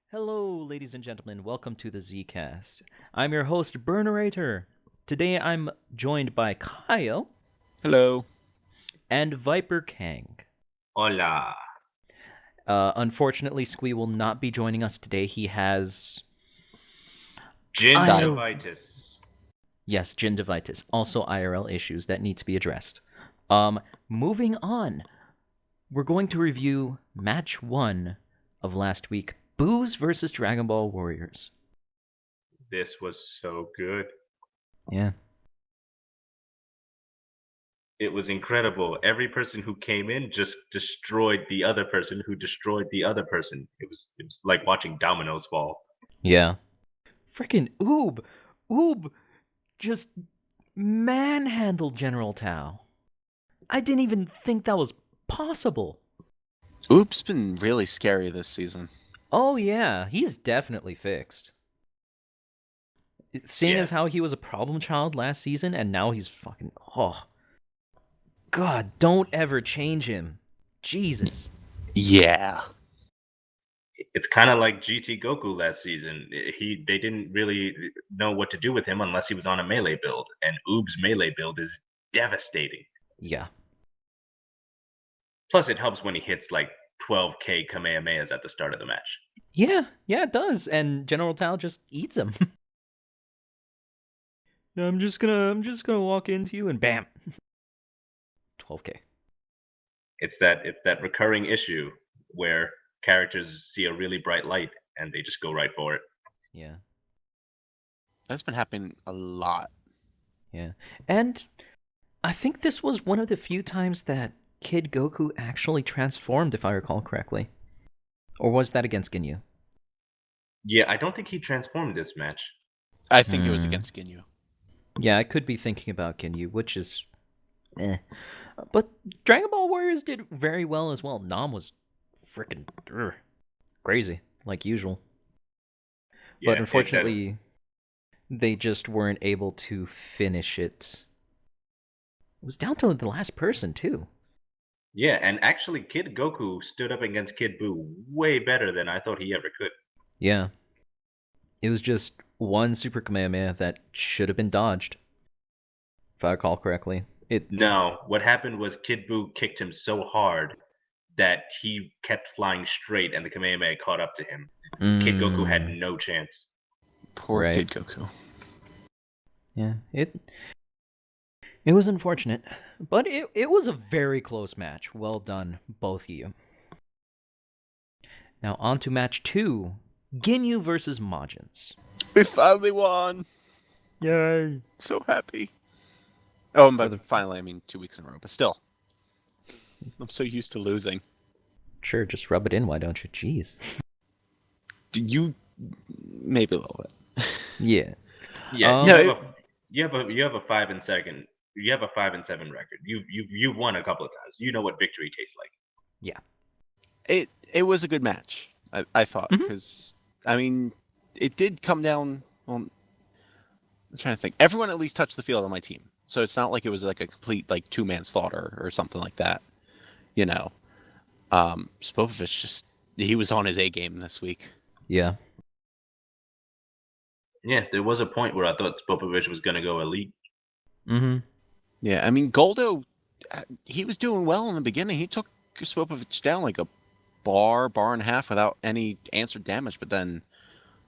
Hello, ladies and gentlemen. Welcome to the Zcast. I'm your host, Burnerator. Today I'm joined by Kyle Hello. and Viper Kang. Hola. Unfortunately, Squee will not be joining us today. He has... Gingivitis. Yes, gingivitis. Also IRL issues that need to be addressed. Moving on. We're going to review Match 1 of last week. Boos versus Dragon Ball Warriors. This was so good. Yeah. It was incredible. Every person who came in just destroyed the other person who destroyed the other person. It was like watching dominoes fall. Yeah. Freaking Oob! Oob just manhandled General Tao. I didn't even think that was possible. Oop's been really scary this season. Oh yeah, he's definitely fixed. Seeing Yeah. as how he was a problem child last season, and now he's fucking... Oh. God, don't ever change him. Jesus. Yeah. It's kind of like GT Goku last season. They didn't really know what to do with him unless he was on a melee build, and Oob's melee build is devastating. Yeah. Plus, it helps when he hits like 12k Kamehamehas at the start of the match. Yeah, it does. And General Tao just eats him. I'm just gonna walk into you and bam. 12k. It's that recurring issue where characters see a really bright light and they just go right for it. Yeah. That's been happening a lot. Yeah. And I think this was one of the few times that Kid Goku actually transformed, if I recall correctly. Or was that against Ginyu? Yeah, I don't think he transformed this match. I think it was against Ginyu. Yeah, I could be thinking about Ginyu, which is... But Dragon Ball Warriors did very well as well. Nam was freaking crazy, like usual. Yeah, But unfortunately, they just weren't able to finish it. It was down to the last person, too. Yeah, and actually Kid Goku stood up against Kid Buu way better than I thought he ever could. Yeah. It was just one Super Kamehameha that should have been dodged, if I recall correctly. No, what happened was Kid Buu kicked him so hard that he kept flying straight and the Kamehameha caught up to him. Kid Goku had no chance. Poor Right. Kid Goku. Yeah, it was unfortunate, but it was a very close match. Well done, both of you. Now on to match 2, Ginyu versus Majins. We finally won! Yay! So happy. Oh, and For by finally, I mean 2 weeks in a row, but still. I'm so used to losing. Sure, just rub it in, why don't you? Jeez. You... maybe a little bit. Yeah. Yeah, you have a 5-7. You have a 5-7 record. You've won a couple of times. You know what victory tastes like. Yeah. It was a good match, I thought, Mhm. because, I mean, it did come down... Well, I'm trying to think. Everyone at least touched the field on my team. So it's not like it was like a complete like 2-man slaughter or something like that. You know. Spopovich just he was on his A game this week. Yeah. Yeah, there was a point where I thought Spopovich was gonna go elite. Mm-hmm. Yeah, I mean Goldo he was doing well in the beginning. He took Spopovich down like a bar and a half without any answered damage, but then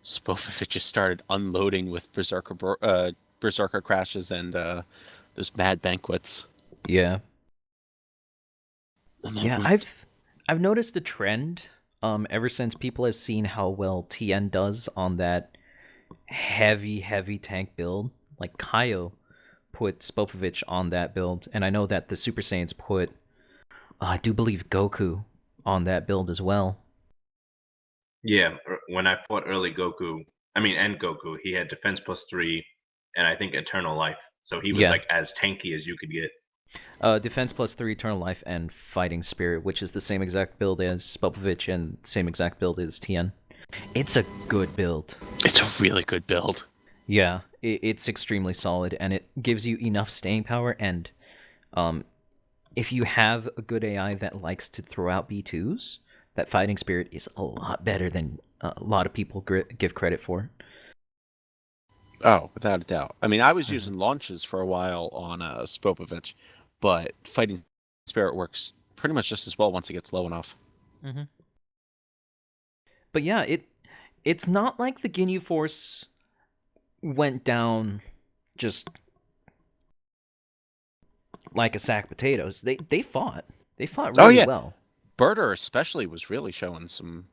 Spopovich just started unloading with berserker crashes and those mad banquets. Yeah. And then Yeah, I've noticed a trend ever since people have seen how well TN does on that heavy tank build. Like Kaio put Spopovich on that build, and I know that the Super Saiyans put I do believe Goku on that build as well. Yeah, when I fought early Goku, and Goku, he had defense +3, and I think eternal life. So he was Yeah. like as tanky as you could get. Defense +3, Eternal Life, and Fighting Spirit, which is the same exact build as Spopovich and same exact build as Tien. It's a good build. it's a really good build. Yeah, it's extremely solid, and it gives you enough staying power, and if you have a good AI that likes to throw out B2s, that fighting spirit is a lot better than a lot of people give credit for. Oh, without a doubt. I mean, I was Mhm. using launches for a while on Spopovich, but fighting spirit works pretty much just as well once it gets low enough. Mm-hmm. But yeah, it's not like the Ginyu Force went down just like a sack of potatoes. They fought. They fought Oh really yeah, well. Birder especially was really showing some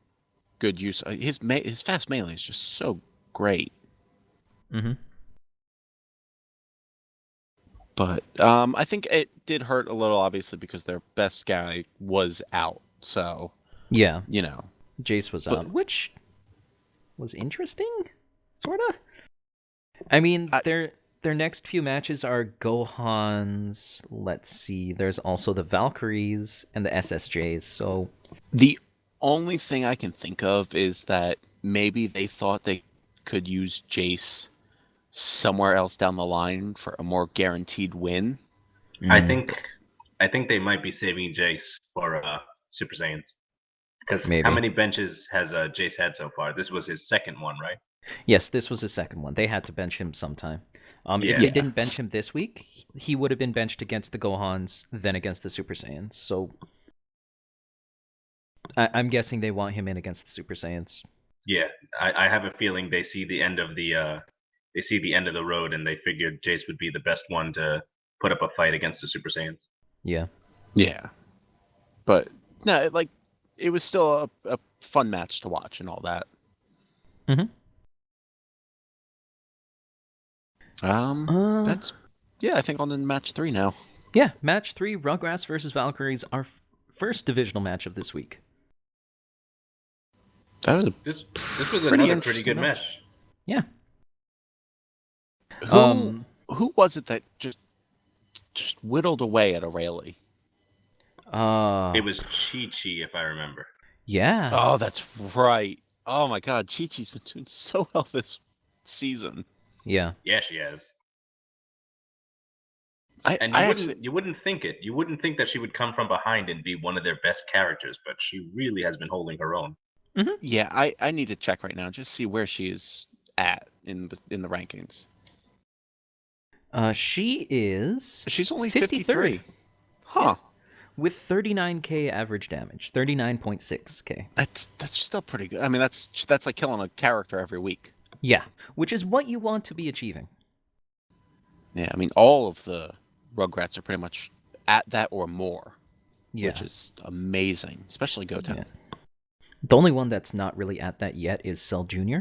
good use. His fast melee is just so great. Mm-hmm. But I think it did hurt a little, obviously, because their best guy was out. So Yeah, you know, Jace was but out, which was interesting, sorta. I mean, I, their next few matches are Gohan's. Let's see. There's also the Valkyries and the SSJs. So the only thing I can think of is that maybe they thought they could use Jace somewhere else down the line for a more guaranteed win. I mm, think I think they might be saving Jace for Super Saiyans. Because how maybe. many benches has Jace had so far? This was his second one, right? Yes, this was the second one. They had to bench him sometime. If they Yeah. Yeah. didn't bench him this week, he would have been benched against the Gohans, then against the Super Saiyans. So I'm guessing they want him in against the Super Saiyans. Yeah, I have a feeling they see the end of the road, and they figured Jace would be the best one to put up a fight against the Super Saiyans. Yeah. Yeah. But no, it was still a fun match to watch and all that. Mm-hmm. Uh, That's yeah. I think on to match 3 now. yeah. Match 3: Rugrats versus Valkyries. Our first divisional match of this week. That was a This was pretty another pretty interesting good match. Yeah. Who who was it that just whittled away at O'Reilly? It was Chi Chi, if I remember. Yeah. Oh, that's right. Oh my God, Chi Chi's been doing so well this season. Yeah. Yeah, she has. I And I actually you wouldn't think it. You wouldn't think that she would come from behind and be one of their best characters, but she really has been holding her own. Mm-hmm. yeah I need to check right now just see where she is at in the rankings. She is She's only 53rd. 53. Huh. With 39k average damage, 39.6k. That's still pretty good. I mean, that's like killing a character every week. Yeah, which is what you want to be achieving. Yeah, I mean, all of the Rugrats are pretty much at that or more, Yeah. which is amazing, especially Goten. Yeah. The only one that's not really at that yet is Cell Jr.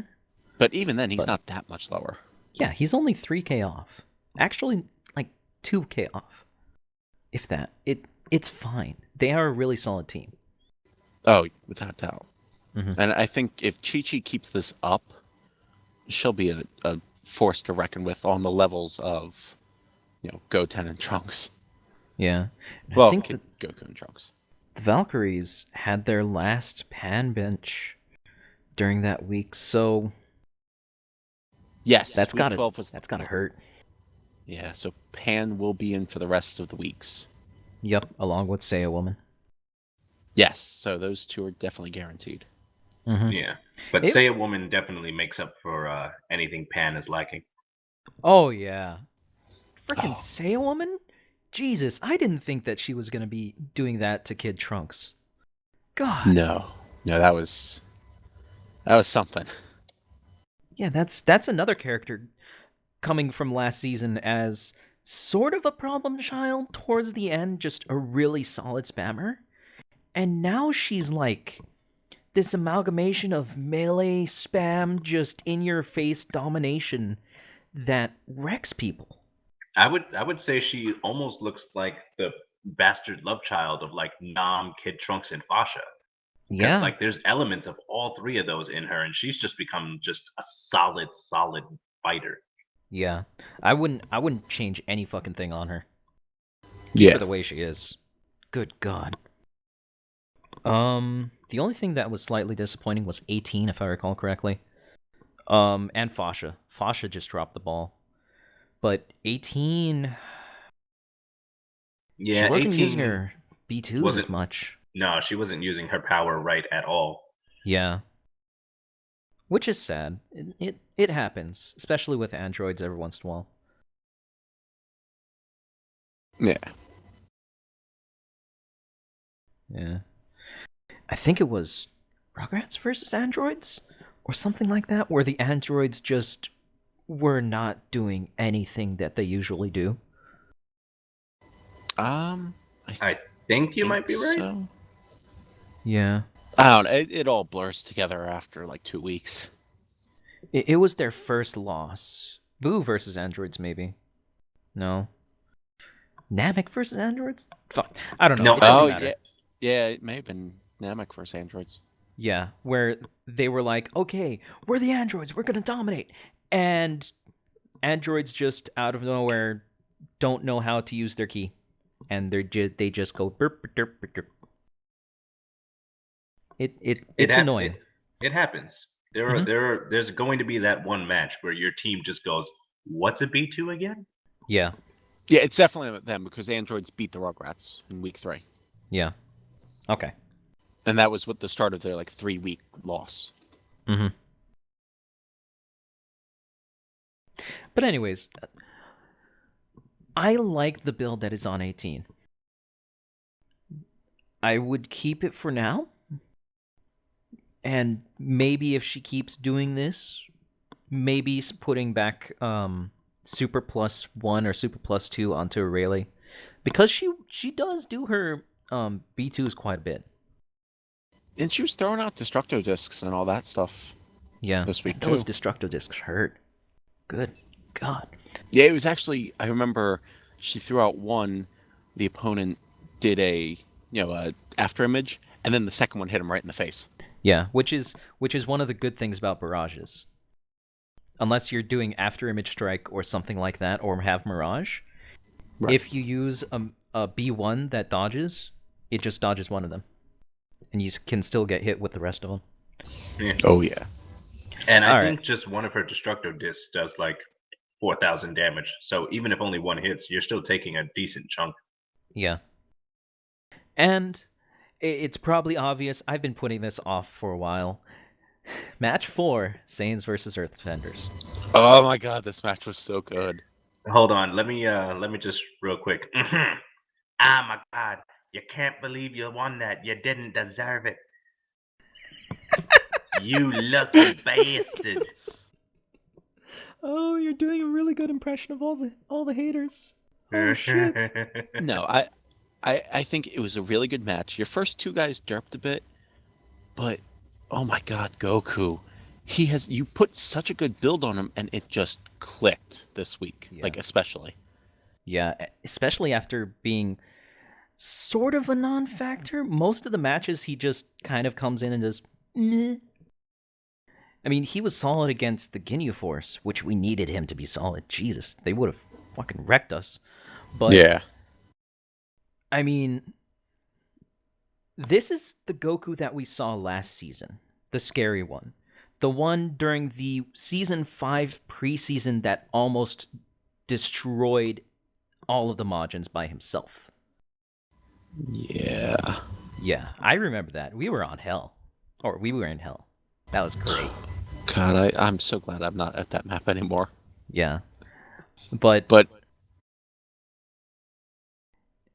But even then, he's But- not that much lower. Yeah, he's only 3k off. Actually, like 2k off. If that. It's fine. They are a really solid team. Oh, without doubt. Mhm. And I think if Chi-Chi keeps this up, she'll be a force to reckon with on the levels of, Goten and Trunks. Yeah. And Well, I think Kid Goku and Trunks. the Valkyries had their last pan bench during that week, so Yes, that's week gotta 12 was that's gotta hurt. Yeah, so Pan will be in for the rest of the weeks. Yep, along with Seiya Woman. Yes, so those two are definitely guaranteed. Mm-hmm. Yeah, but It- Seiya Woman definitely makes up for anything Pan is lacking. Oh yeah, freaking Oh. Seiya Woman. Jesus, I didn't think that she was gonna be doing that to Kid Trunks. God. No, that was something. Yeah, that's another character coming from last season as sort of a problem child towards the end, just a really solid spammer. And now she's like this amalgamation of melee spam, just in your face domination that wrecks people. I would say she almost looks like the bastard love child of like Nam, Kid Trunks, and Fasha. Because Yeah. like there's elements of all three of those in her, and she's just become just a solid fighter. Yeah. I wouldn't change any fucking thing on her. Keep Yeah. her the way she is. Good God. The only thing that was slightly disappointing was 18, if I recall correctly. And Fasha. Fasha just dropped the ball. But 18, Yeah, she wasn't 18 using her B2s wasn't as much. No, she wasn't using her power right at all. Yeah. Which is sad. It happens, especially with androids every once in a while. Yeah. Yeah. I think it was Rugrats versus androids or something like that, where the androids just were not doing anything that they usually do. I I think you think might be right. so. Yeah. I don't know. It all blurs together after like 2 weeks. It was their first loss. Boo versus androids, maybe. No. Namek versus androids? Fuck. I don't know. No, It doesn't Oh matter. yeah, yeah. It may have been Namek versus androids. Yeah, where they were like, okay, we're the androids, we're gonna dominate. And androids just out of nowhere don't know how to use their key. And they just go burp, burp, burp, burp. It's annoying. It happens. Mhm. There's going to be that one match where your team just goes, "What's a B2 again?" Yeah, Yeah, it's definitely them because androids beat the Rugrats in week 3, yeah. Okay. and that was what the start of their like 3-week loss. Mm-hmm. But anyways, I like the build that is on 18. I would keep it for now. And maybe if she keeps doing this, maybe putting back Super Plus 1 or Super Plus 2 onto Rayleigh. Because she does do her B2s quite a bit. And she was throwing out destructo discs and all that stuff Yeah. this week And those too. destructive discs hurt. Good God. Yeah, it was actually. I remember she threw out one. The opponent did a after image, and then the second one hit him right in the face. Yeah, which is one of the good things about barrages. Unless you're doing after image strike or something like that, or have mirage, Right. if you use a B1 that dodges, it just dodges one of them, and you can still get hit with the rest of them. Yeah. Oh yeah. And I All think right. just one of her destructo discs does like 4,000 damage. So even if only one hits, you're still taking a decent chunk. Yeah. And it's probably obvious. I've been putting this off for a while. Match 4, Saiyans versus Earth Defenders. Oh my god, this match was so good. Hold on, let me just real quick. Ah my god, you can't believe you won that. You didn't deserve it. You lucky bastard. Oh, you're doing a really good impression of all the haters. Oh shit. No, I think it was a really good match. Your first two guys derped a bit, but oh my god, Goku. You put such a good build on him and it just clicked this week. Yeah. Like especially. Yeah, especially after being sort of a non-factor. Most of the matches he just kind of comes in and just meh. I mean, he was solid against the Ginyu Force, which we needed him to be solid. Jesus, they would have fucking wrecked us. But Yeah. I mean, this is the Goku that we saw last season, the scary one. The one during the season 5 preseason that almost destroyed all of the Majins by himself. Yeah. Yeah, I remember that. We were on hell. Or we were in hell. That was great. God, I'm so glad I'm not at that map anymore. Yeah. But But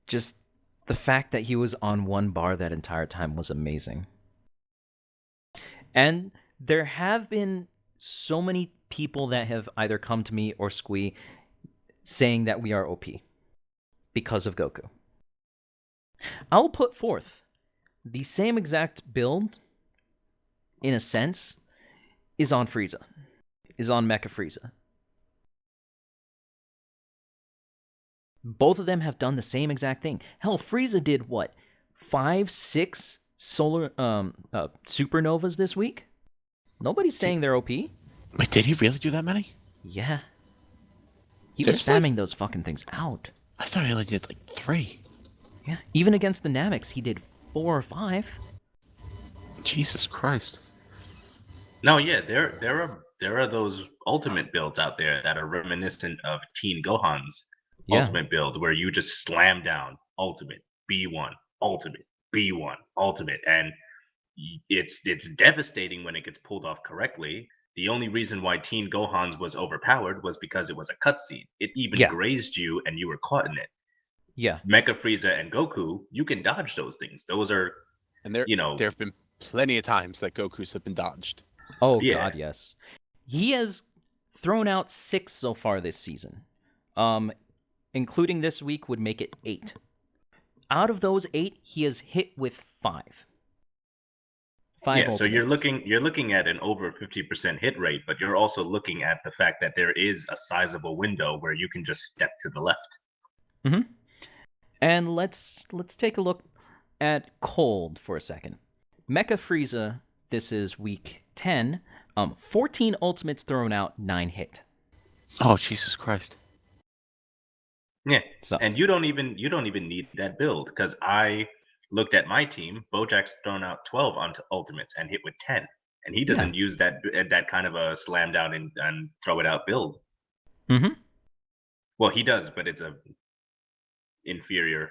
just the fact that he was on one bar that entire time was amazing. And there have been so many people that have either come to me or Squee saying that we are OP because of Goku. I'll put forth the same exact build, in a sense, is on Frieza, is on Mecha Frieza. Both of them have done the same exact thing. Hell, Frieza did what? 5, 6 solar supernovas this week? Nobody's saying they're OP. wait, did he really do that many? Yeah. He Seriously? was spamming those fucking things out. I thought he only did like 3. Yeah. Even against the Nameks, he did 4 or 5. Jesus Christ. No, yeah, there are those ultimate builds out there that are reminiscent of Teen Gohan's Yeah. ultimate build, where you just slam down ultimate B1 ultimate B1 Ultimate, and it's devastating when it gets pulled off correctly. The only reason why Teen Gohan's was overpowered was because it was a cutscene. It even Yeah. grazed you, and you were caught in it. Yeah. Mecha Frieza and Goku, you can dodge those things. Those are, And there you know, there have been plenty of times that Goku's have been dodged. Oh yeah. God, yes. He has thrown out 6 so far this season. Including this week would make it 8. Out of those 8, he has hit with 5. 5 Yeah, so you're ultimates. looking at an over 50% hit rate, but you're also looking at the fact that there is a sizable window where you can just step to the left. Mm-hmm. And let's take a look at Cold for a second. Mecha Frieza, this is week 10. 14 ultimates thrown out, 9 hit. Oh, Jesus Christ. Yeah, So and you don't even need that build, because I looked at my team. Bojack's thrown out 12 onto ultimates and hit with 10, and he doesn't use that kind of a slam down and throw it out build. Mm-hmm. Well, he does, but it's a inferior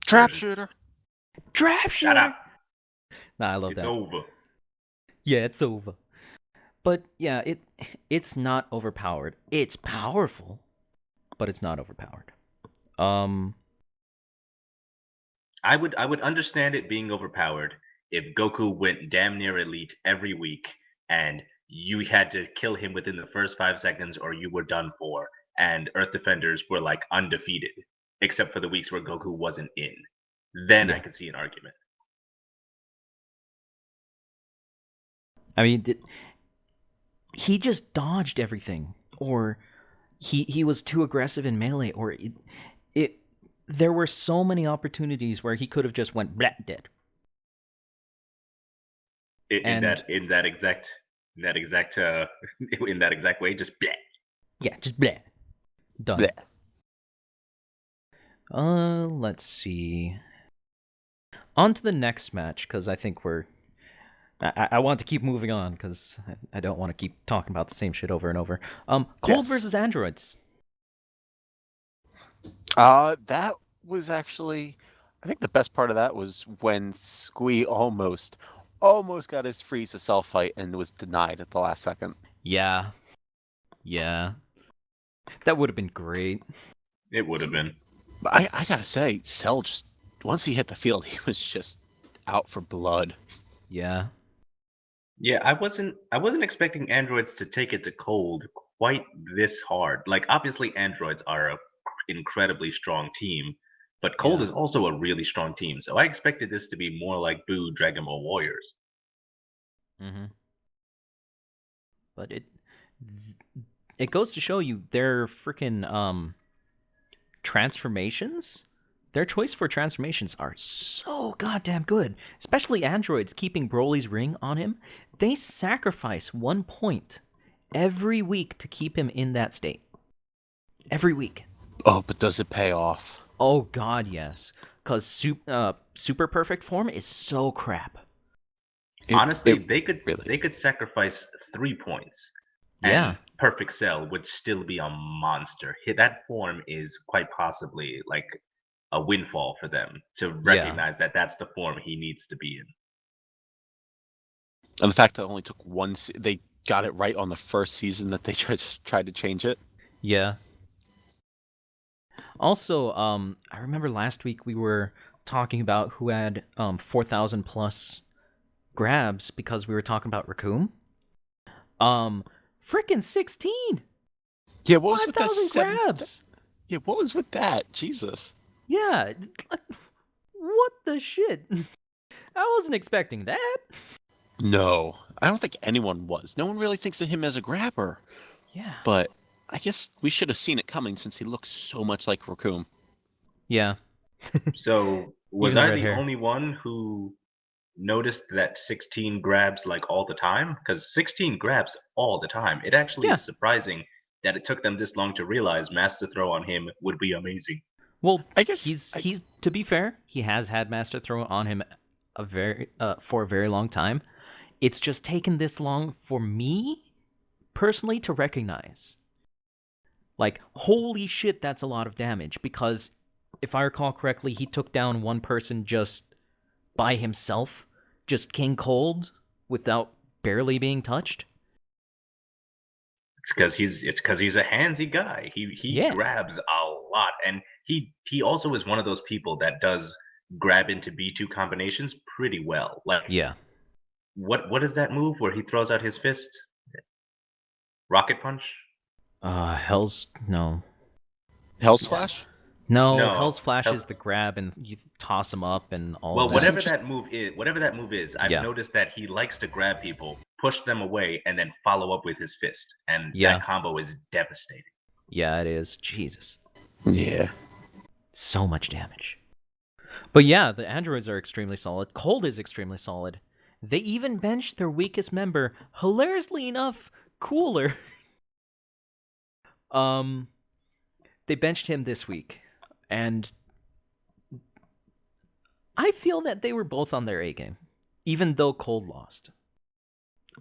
Trap version. shooter. Draft Shut shooter. up! Nah, I love It's that. over. Yeah, it's over. But yeah, it's not overpowered. It's powerful, but it's not overpowered. I would understand it being overpowered if Goku went damn near elite every week and you had to kill him within the first 5 seconds or you were done for, and Earth Defenders were like undefeated, except for the weeks where Goku wasn't in. Then I Yeah. could see an argument. I mean, he just dodged everything, or he was too aggressive in melee, or it. There were so many opportunities where he could have just went blah, dead. In And that exact in that exact in that exact way, just bleh. yeah, just blah, done. Bleh. Let's see. On to the next match, because I think I want to keep moving on, because I don't want to keep talking about the same shit over and over. Cold Yes. versus Androids. That was actually, I think the best part of that was when Squee almost got his Frieza self fight and was denied at the last second. Yeah. That would have been great. It would have been. But I gotta say, Cell just, once he hit the field, he was just out for blood. Yeah. Yeah, I wasn't expecting androids to take it to Cold quite this hard. Like, obviously androids are a incredibly strong team, but Cold Yeah. is also a really strong team. So I expected this to be more like Boo Dragon Ball Warriors. Mm-hmm. But it goes to show you their freaking transformations. Their choice for transformations are so goddamn good. Especially androids keeping Broly's ring on him. They sacrifice 1 point every week to keep him in that state. Every week. Oh, but does it pay off? Oh god, yes. Because super perfect form is so crap. Honestly, It really. they could sacrifice 3 points, Yeah. and Perfect Cell would still be a monster. That form is quite possibly like a windfall for them to recognize that that's the form he needs to be in. And the fact that it only took one, they got it right on the first season that they tried to change it. Yeah. Also, I remember last week we were talking about who had 4,000 plus grabs because we were talking about Raccoon. Freaking 16! Yeah, what was with that 5,000 grabs! Yeah, what was with that? Jesus. Yeah, what the shit? I wasn't expecting that. No, I don't think anyone was. No one really thinks of him as a grabber. Yeah. But I guess we should have seen it coming since he looks so much like Raccoon. Yeah. So was Even the I red the hair. only one who noticed that 16 grabs like all the time? Because 16 grabs all the time. It actually Yeah. is surprising that it took them this long to realize Master Throw on him would be amazing. Well, I guess he's to be fair, he has had Master Throw on him for a very long time. It's just taken this long for me personally to recognize. Like, holy shit, that's a lot of damage, because if I recall correctly, he took down one person just by himself, just king cold without barely being touched. It's because he's a handsy guy. He Yeah. grabs a lot, and he also is one of those people that does grab into B2 combinations pretty well. Like Yeah. what is that move where he throws out his fist? Rocket punch? Hell's no. Hell's Yeah. Flash? No, No, Hell's Flash Hell- is the grab and you toss him up and all Well, of that. Doesn't whatever that move is, I've Yeah. noticed that he likes to grab people, push them away, and then follow up with his fist, and Yeah. that combo is devastating. Yeah, it is. Jesus. Yeah. So much damage. But yeah, the androids are extremely solid. Cold is extremely solid. They even benched their weakest member, hilariously enough, Cooler. They benched him this week, and I feel that they were both on their A game, even though Cold lost.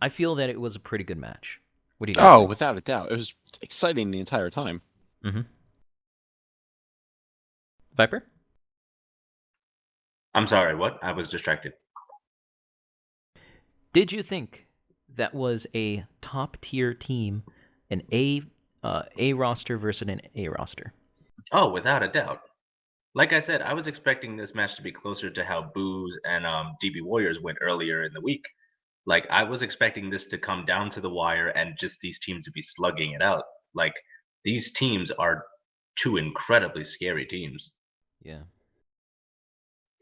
I feel that it was a pretty good match. What do you guys Oh, think? without a doubt. It was exciting the entire time. Mm-hmm. Viper? I'm sorry, what? I was distracted. Did you think that was a top tier team, an A roster versus an A roster? Oh, without a doubt. Like I said, I was expecting this match to be closer to how Booze and DB Warriors went earlier in the week. Like I was expecting this to come down to the wire and just these teams to be slugging it out. Like these teams are two incredibly scary teams. Yeah.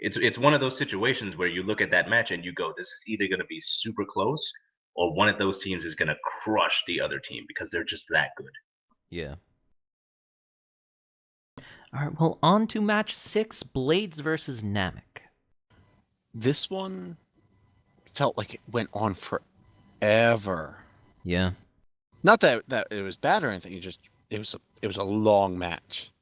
It's one of those situations where you look at that match and you go, this is either going to be super close or one of those teams is going to crush the other team because they're just that good. Yeah. All right, well, on to match 6, Blades versus Namek. This one felt like it went on forever. Yeah. Not that it was bad or anything. It was a long match.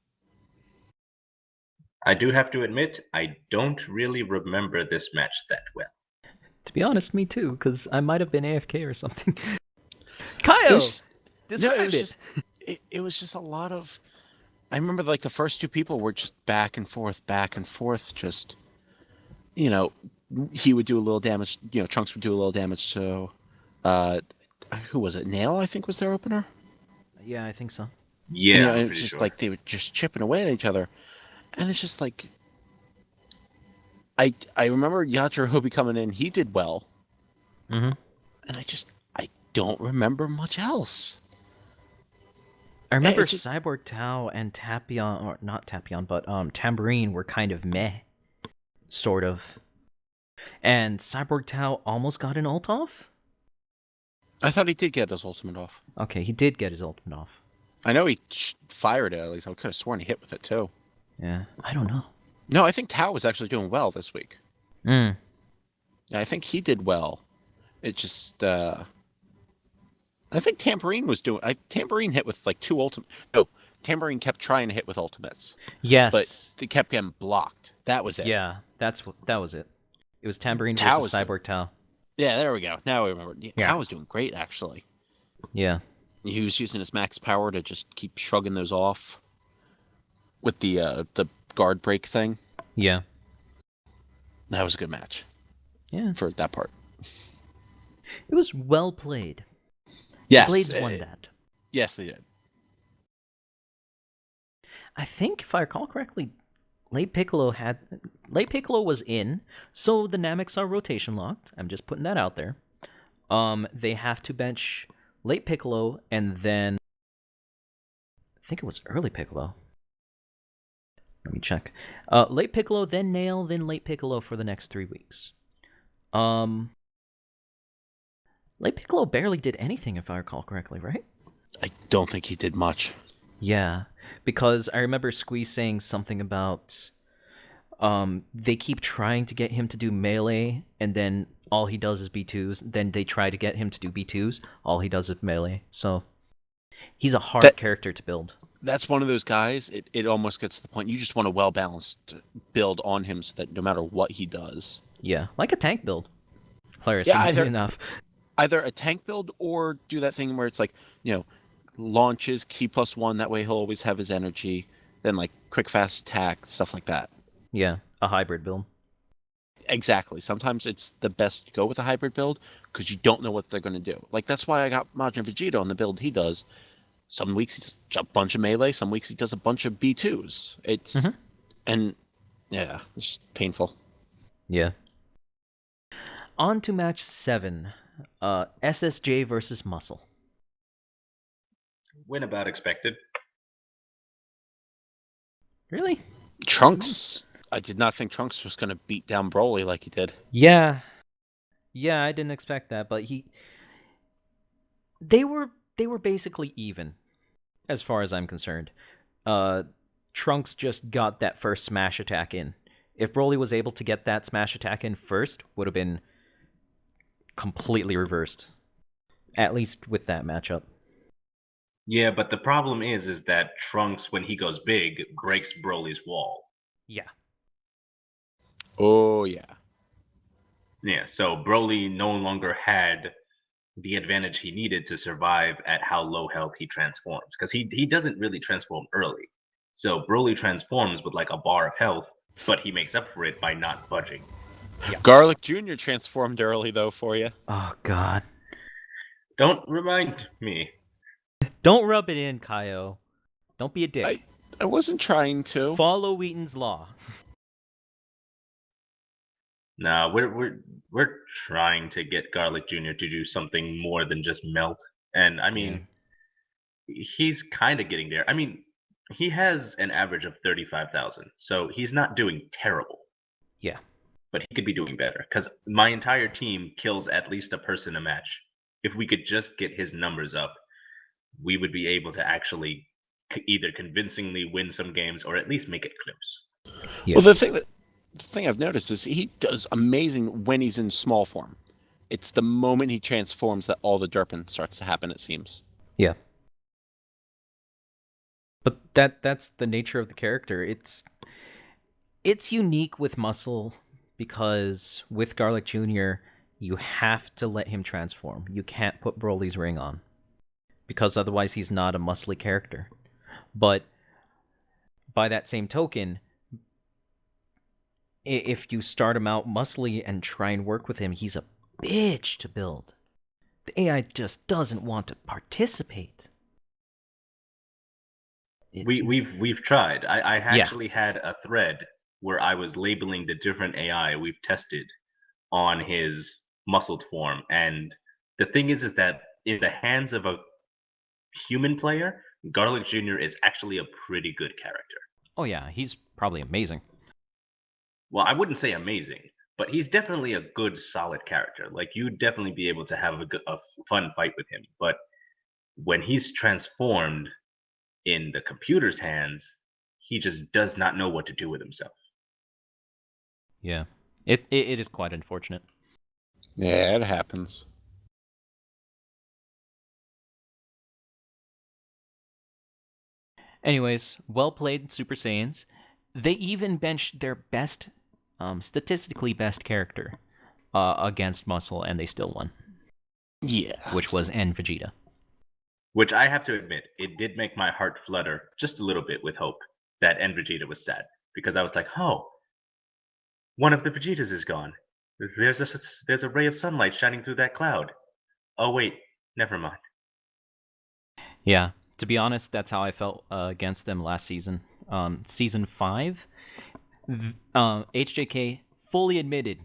I do have to admit, I don't really remember this match that well. To be honest, me too, because I might have been AFK or something. Kyle, describe it was just a lot of. I remember like the first two people were just back and forth, just, you know, he would do a little damage, Trunks would do a little damage, so, who was it? Nail, I think, was their opener? Yeah, I think so. Yeah, And I'm it was pretty just sure. like they were just chipping away at each other. And it's just like, I remember Yajirobe coming in, he did well. Mm-hmm. And I don't remember much else. I remember It's just- Cyborg Tao and Tapion, or not Tapion, but Tambourine were kind of meh, sort of. And Cyborg Tao almost got an ult off? I thought he did get his ultimate off. Okay, he did get his ultimate off. I know he fired it, at least. I could have sworn he hit with it, too. Yeah, I don't know. No, I think Tao was actually doing well this week. Mm. I think he did well. It just, I think Tambourine was doing. Tambourine hit with like 2 ultimate. No, Tambourine kept trying to hit with ultimates, Yes. but they kept getting blocked. That was it. Yeah, that was it. It was Tambourine Tao versus was Cyborg Tao. Yeah, there we go. Now I remember. Yeah, Yeah. Tao was doing great actually. Yeah. He was using his max power to just keep shrugging those off with the guard break thing. Yeah. That was a good match. Yeah. For that part. It was well played. Yes. Blades won that. Yes, they did. I think, if I recall correctly, Late Piccolo was in, so the Nameks are rotation locked. I'm just putting that out there. They have to bench Late Piccolo and then I think it was early Piccolo. Let me check. Late Piccolo, then Nail, then Late Piccolo for the next 3 weeks. Late Piccolo barely did anything, if I recall correctly, right? I don't think he did much. Yeah, because I remember Squeeze saying something about they keep trying to get him to do melee, and then all he does is B2s. Then they try to get him to do B2s. All he does is melee. So he's a hard character to build. That's one of those guys, it almost gets to the point you just want a well-balanced build on him so that no matter what he does. Yeah, like a tank build. Hilariously enough. Either a tank build or do that thing where it's like, launches, key +1, that way he'll always have his energy, then like quick fast attack, stuff like that. Yeah, a hybrid build. Exactly. Sometimes it's the best to go with a hybrid build because you don't know what they're going to do. Like that's why I got Majin Vegeta on the build he does. Some weeks he does a bunch of melee. Some weeks he does a bunch of B2s. Mm-hmm. And yeah, it's just painful. Yeah. On to match 7. SSJ versus Muscle. Win about expected. Really? Trunks. I did not think Trunks was going to beat down Broly like he did. Yeah. Yeah, I didn't expect that, but they were basically even as far as I'm concerned. Trunks just got that first smash attack in. If Broly was able to get that smash attack in first, would have been completely reversed. At least with that matchup. Yeah, but the problem is that Trunks, when he goes big, breaks Broly's wall. Yeah. Oh yeah. Yeah, so Broly no longer had the advantage he needed to survive at how low health he transforms, because he doesn't really transform early. So Broly transforms with like a bar of health, but he makes up for it by not budging. Yeah. Garlic Jr. transformed early though for you. Oh god. Don't remind me. Don't rub it in, Kaio. Don't be a dick. I wasn't trying to. Follow Wheaton's law. Nah, we're trying to get Garlic Jr. to do something more than just melt. And I mean, he's kind of getting there. I mean, he has an average of 35,000, so he's not doing terrible. Yeah. But he could be doing better because my entire team kills at least a person a match. If we could just get his numbers up, we would be able to actually either convincingly win some games or at least make it close. Yeah. Well, the thing I've noticed is he does amazing when he's in small form. It's the moment he transforms that all the derping starts to happen, it seems. Yeah. But that's the nature of the character. It's unique with Muscle because with Garlic Jr., you have to let him transform. You can't put Broly's ring on because otherwise he's not a muscly character. But by that same token, if you start him out muscly and try and work with him, he's a bitch to build. The AI just doesn't want to participate. We've tried. I actually had a thread where I was labeling the different AI we've tested on his muscled form, and the thing is that in the hands of a human player, Garlic Jr. is actually a pretty good character. Oh yeah, he's probably amazing. Well, I wouldn't say amazing, but he's definitely a good, solid character. Like you'd definitely be able to have a fun fight with him. But when he's transformed in the computer's hands, he just does not know what to do with himself. Yeah, it is quite unfortunate. Yeah, it happens. Anyways, well played, Super Saiyans. They even benched their best, statistically best character against Muscle, and they still won. Yeah. Which was N Vegeta. Which I have to admit, it did make my heart flutter just a little bit with hope that N Vegeta was sad. Because I was like, oh, one of the Vegetas is gone. There's a ray of sunlight shining through that cloud. Oh wait, never mind. Yeah, to be honest, that's how I felt against them last season. Season 5, HJK fully admitted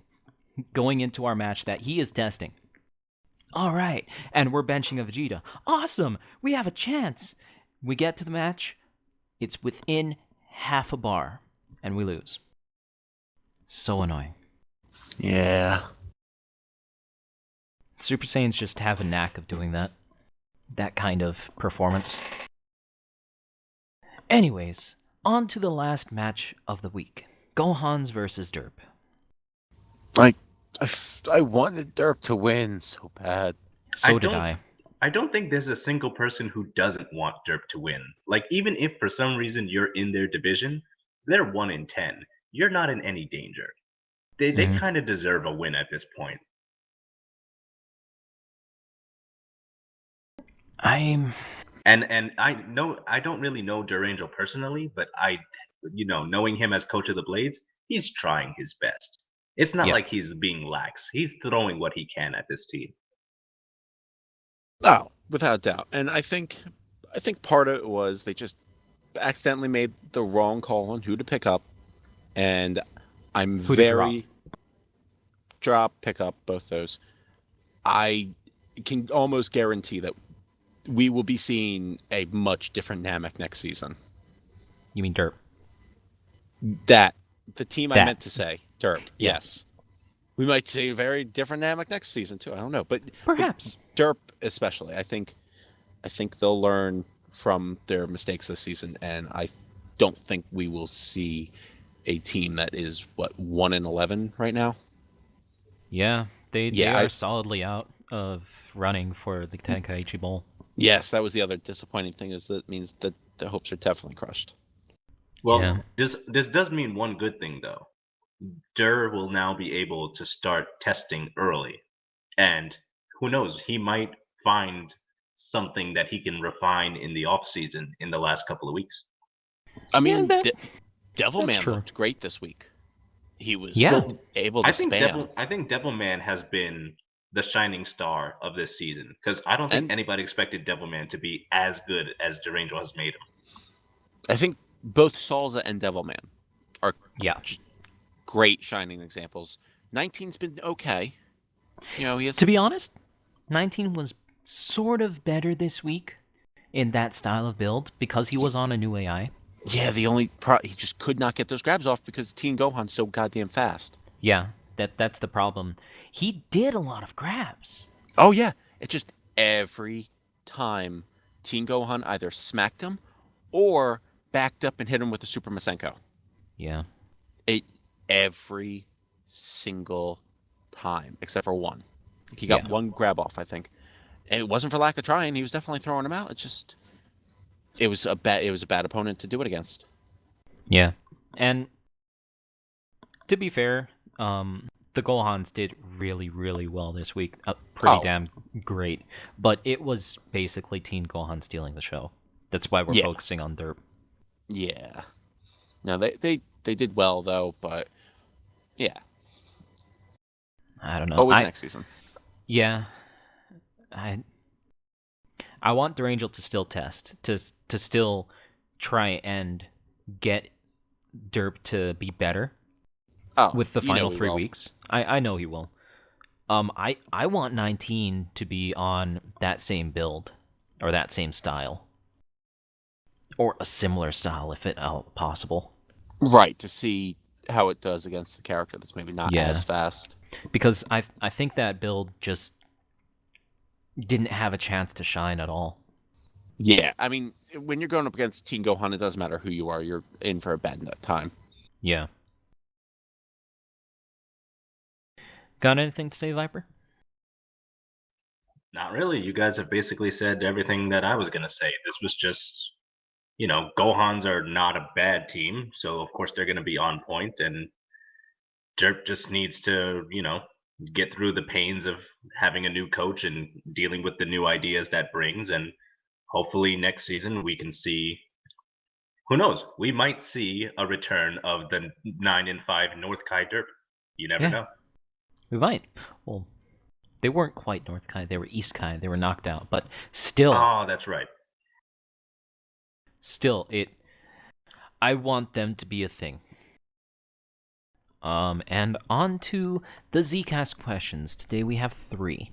going into our match that he is testing. All right, and we're benching a Vegeta. Awesome, we have a chance. We get to the match, it's within half a bar, and we lose. So annoying. Yeah. Super Saiyans just have a knack of doing that. That kind of performance. Anyways, on to the last match of the week. Gohan's versus Derp. I wanted Derp to win so bad. So did I. I don't think there's a single person who doesn't want Derp to win. Like, even if for some reason you're in their division, they're 1 in 10. You're not in any danger. They kind of deserve a win at this point. And I don't really know Durangel personally, but knowing him as coach of the Blades, he's trying his best. It's not Yeah. like he's being lax. He's throwing what he can at this team. Oh, without a doubt. And I think part of it was they just accidentally made the wrong call on who to pick up, and I'm Who to drop? very pick up both those. I can almost guarantee that we will be seeing a much different Namek next season. You mean Derp? That the team I That. meant to say, Derp. Yeah. Yes, we might see a very different Namek next season too. I don't know, but Perhaps. Derp especially. I think they'll learn from their mistakes this season, and I don't think we will see a team that is 1-11 right now. Yeah, they Yeah, are solidly out of running for the Tenkaichi Bowl. Yes, that was the other disappointing thing. Is that means that the hopes are definitely crushed. Well, Yeah. this does mean one good thing though. Durr will now be able to start testing early, and who knows, he might find something that he can refine in the off season in the last couple of weeks. I mean, that's Devilman true. looked great this week. He was Yeah. able to spam. I think Devilman has been the shining star of this season because I don't think And- anybody expected Devilman to be as good as Durangel has made him. I think both Salza and Devilman are Yeah. great shining examples. 19's been okay. You know, he has To be honest, 19 was sort of better this week in that style of build because he was on a new AI. Yeah, the only he just could not get those grabs off because Teen Gohan's so goddamn fast. Yeah, that's the problem. He did a lot of grabs. Oh yeah, it just every time Teen Gohan either smacked him or backed up and hit him with a Super Masenko. Yeah. Every single time except for one. He got one grab off, I think. And it wasn't for lack of trying. He was definitely throwing him out. It was a bad opponent to do it against. Yeah. And to be fair, the Gohans did really, really well this week. Pretty damn great. But it was basically Teen Gohan stealing the show. That's why we're focusing on Derp. Yeah. No, they did well though, but yeah. I don't know. Always next season. Yeah. I want Durangel to still test, to still try and get Derp to be better with the final 3 weeks. I know he will. I want 19 to be on that same build or that same style or a similar style if possible. Right, to see how it does against the character that's maybe not as fast. Because I think that build just didn't have a chance to shine at all. Yeah, I mean, when you're going up against Teen Gohan, it doesn't matter who you are. You're in for a bad time. Yeah. Got anything to say, Viper? Not really. You guys have basically said everything that I was going to say. This was just, Gohans are not a bad team, so of course they're going to be on point, and Derp just needs to, get through the pains of having a new coach and dealing with the new ideas that brings, and hopefully next season we can see, who knows, we might see a return of the 9-5 North Kai Derp. You never know. We might. Well, they weren't quite North Kai. They were East Kai. They were knocked out, but still. Oh, that's right. Still, I want them to be a thing. And on to the Zcast questions. Today we have 3.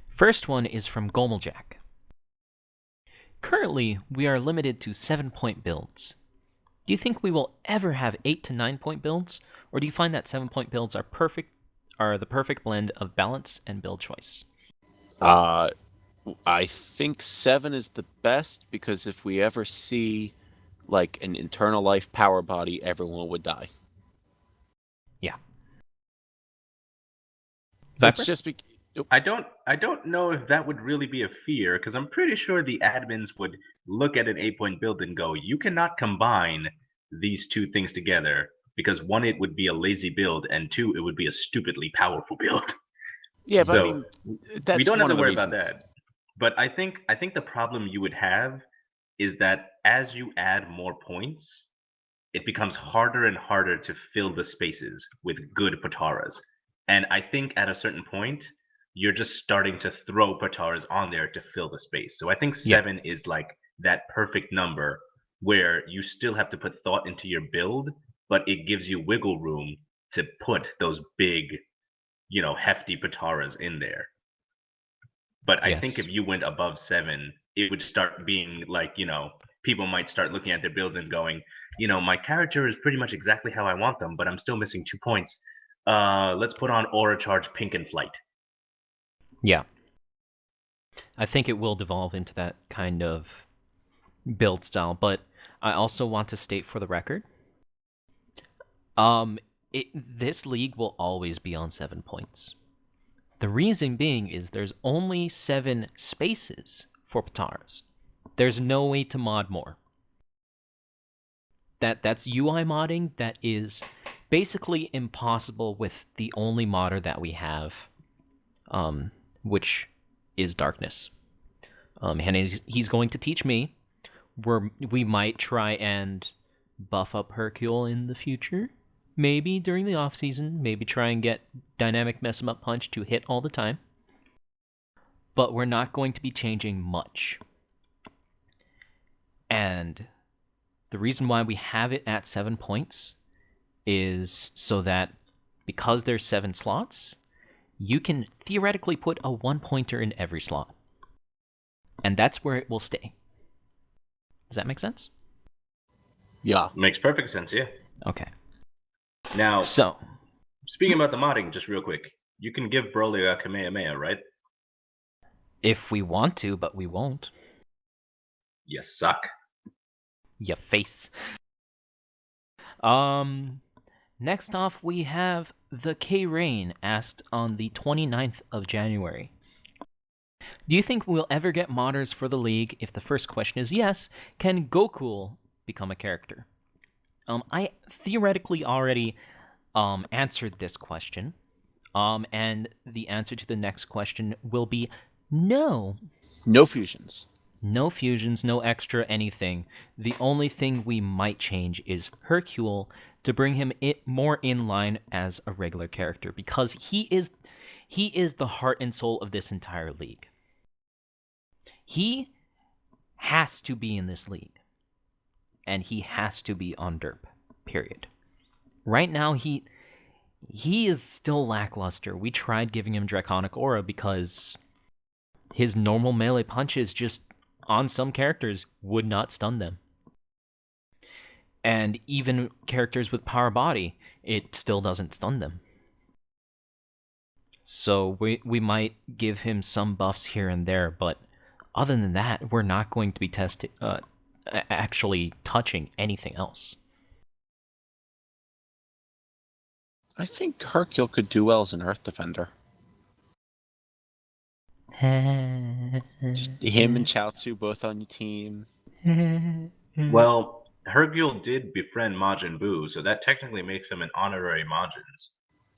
First one is from Gomeljack. Currently, we are limited to 7-point builds. Do you think we will ever have 8 to 9-point builds, or do you find that 7-point builds are the perfect blend of balance and build choice? I think 7 is the best because if we ever see like an internal life power body, everyone would die. Yeah. That's just I don't know if that would really be a fear, because I'm pretty sure the admins would look at an 8-point build and go, you cannot combine these two things together, because 1, it would be a lazy build, and 2, it would be a stupidly powerful build. Yeah, but I mean, that's we don't have to worry reasons. about that. But I think the problem you would have is that as you add more points, it becomes harder and harder to fill the spaces with good Pataras. And I think at a certain point, you're just starting to throw Pataras on there to fill the space. So I think Yeah. 7 is like that perfect number where you still have to put thought into your build, but it gives you wiggle room to put those big, hefty Pataras in there. But I think Yes. if you went above 7, it would start being like, people might start looking at their builds and going, my character is pretty much exactly how I want them, but I'm still missing 2 points. Let's put on Aura Charge Pink and Flight. Yeah. I think it will devolve into that kind of build style, but I also want to state for the record, this league will always be on 7 points. The reason being is there's only 7 spaces for Pataras. There's no way to mod more. That's UI modding that is basically impossible with the only modder that we have, which is Darkness. And he's going to teach me. We might try and buff up Hercule in the future. Maybe during the off season. Maybe try and get Dynamic Mess 'em Up Punch to hit all the time. But we're not going to be changing much. And the reason why we have it at 7 points is so that because there's 7 slots, you can theoretically put a 1-pointer in every slot. And that's where it will stay. Does that make sense? Yeah. Makes perfect sense, yeah. Okay. Now, So, speaking about the modding, just real quick, you can give Broly a Kamehameha, right? if we want to, but we won't. You suck. Ya face. Next off, we have the K-Rain asked on the 29th of January. Do you think we'll ever get modders for the league? If the first question is yes, can Goku become a character? I theoretically already answered this question. And the answer to the next question will be no. No fusions. No fusions, no extra anything. The only thing we might change is Hercule to bring him more in line as a regular character, because he is the heart and soul of this entire league. He has to be in this league, and he has to be on Derp. Period. Right now, he is still lackluster. We tried giving him Draconic Aura because his normal melee punches just on some characters would not stun them. And even characters with Power Body, it still doesn't stun them. So we might give him some buffs here and there, but other than that, we're not going to be actually touching anything else. I think Hercule could do well as an Earth Defender. Just him and Chaozu both on your team. Well, Hercule did befriend Majin Buu, so that technically makes him an honorary Majins.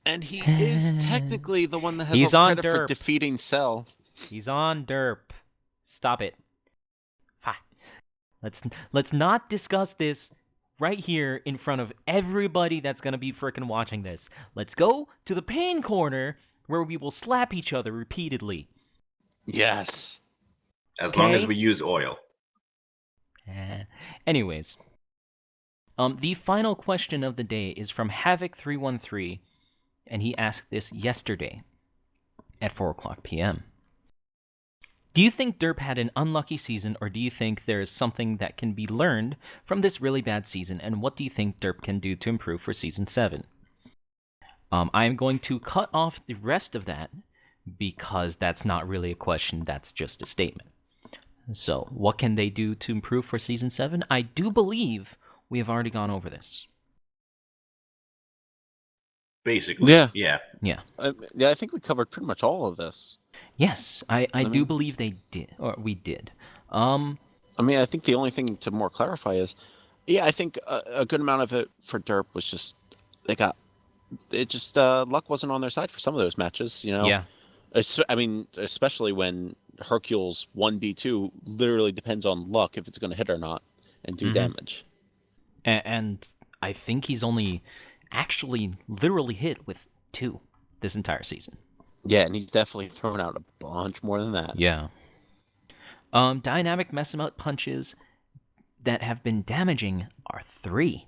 And he is technically the one that has He's all on credit for Derp. defeating Cell. He's on Derp. Stop it. Fine. Let's not discuss this right here in front of everybody that's gonna be frickin' watching this. Let's go to the pain corner where we will slap each other repeatedly. Yes. As long as we use oil. Anyways. The final question of the day is from Havoc313, and he asked this yesterday at 4:00 p.m. Do you think Derp had an unlucky season, or do you think there is something that can be learned from this really bad season, and what do you think Derp can do to improve for Season 7? I am going to cut off the rest of that because that's not really a question, that's just a statement. So, what can they do to improve for Season 7? I do believe we have already gone over this. Basically. Yeah. Yeah. I think we covered pretty much all of this. Yes, I do believe they did, or we did. I think the only thing to more clarify is, I think a good amount of it for Derp was just luck wasn't on their side for some of those matches, Yeah. Especially when Hercule's 1v2 literally depends on luck if it's going to hit or not and do damage. And I think he's only actually literally hit with 2 this entire season. Yeah, and he's definitely thrown out a bunch more than that. Yeah. Dynamic mess him up punches that have been damaging are 3.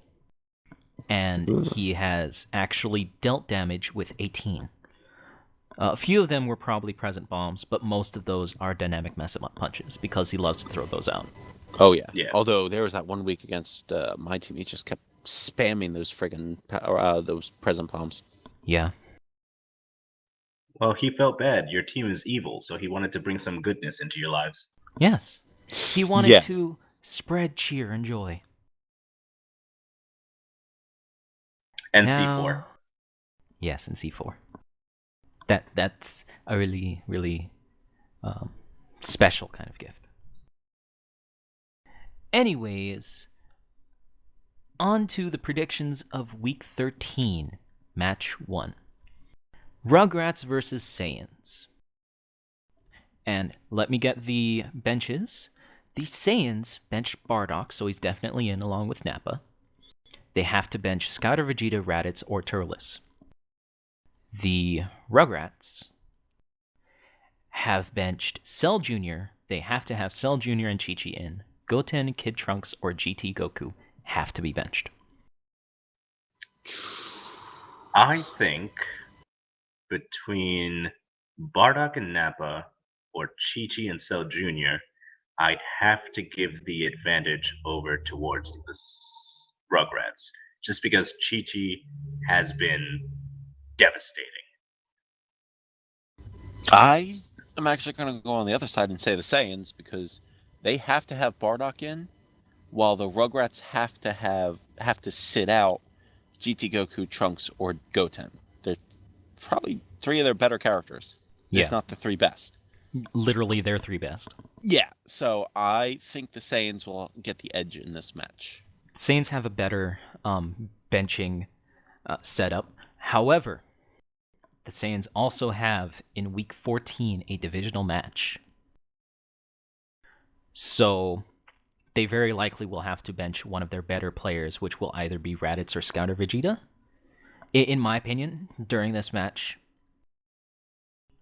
And he has actually dealt damage with 18. A few of them were probably present bombs, but most of those are dynamic mess him up punches because he loves to throw those out. Oh yeah. Yeah. Although there was that one week against my team, he just kept spamming those those present bombs. Yeah. Well, he felt bad. Your team is evil, so he wanted to bring some goodness into your lives. Yes. He wanted Yeah. to spread cheer and joy. And Now, C4. yes, and C4. That's a really, really special kind of gift. Anyways, on to the predictions of Week 13, Match 1. Rugrats versus Saiyans. And let me get the benches. The Saiyans bench Bardock, so he's definitely in along with Nappa. They have to bench Scouter, Vegeta, Raditz, or Turles. The Rugrats have benched Cell Jr. They have to have Cell Jr. and Chi-Chi in. Goten, Kid Trunks, or GT Goku have to be benched. I think between Bardock and Nappa or Chi-Chi and Cell Jr., I'd have to give the advantage over towards the Rugrats, just because Chi-Chi has been devastating. I am actually going to go on the other side and say the Saiyans because they have to have Bardock in, while the Rugrats have to sit out GT Goku, Trunks, or Goten. They're probably 3 of their better characters, if Yeah, not the 3 best. literally their 3 best. Yeah, so I think the Saiyans will get the edge in this match. Saiyans have a better benching setup. However, the Saiyans also have in Week 14 a divisional match. So they very likely will have to bench one of their better players, which will either be Raditz or Scouter Vegeta, in my opinion, during this match.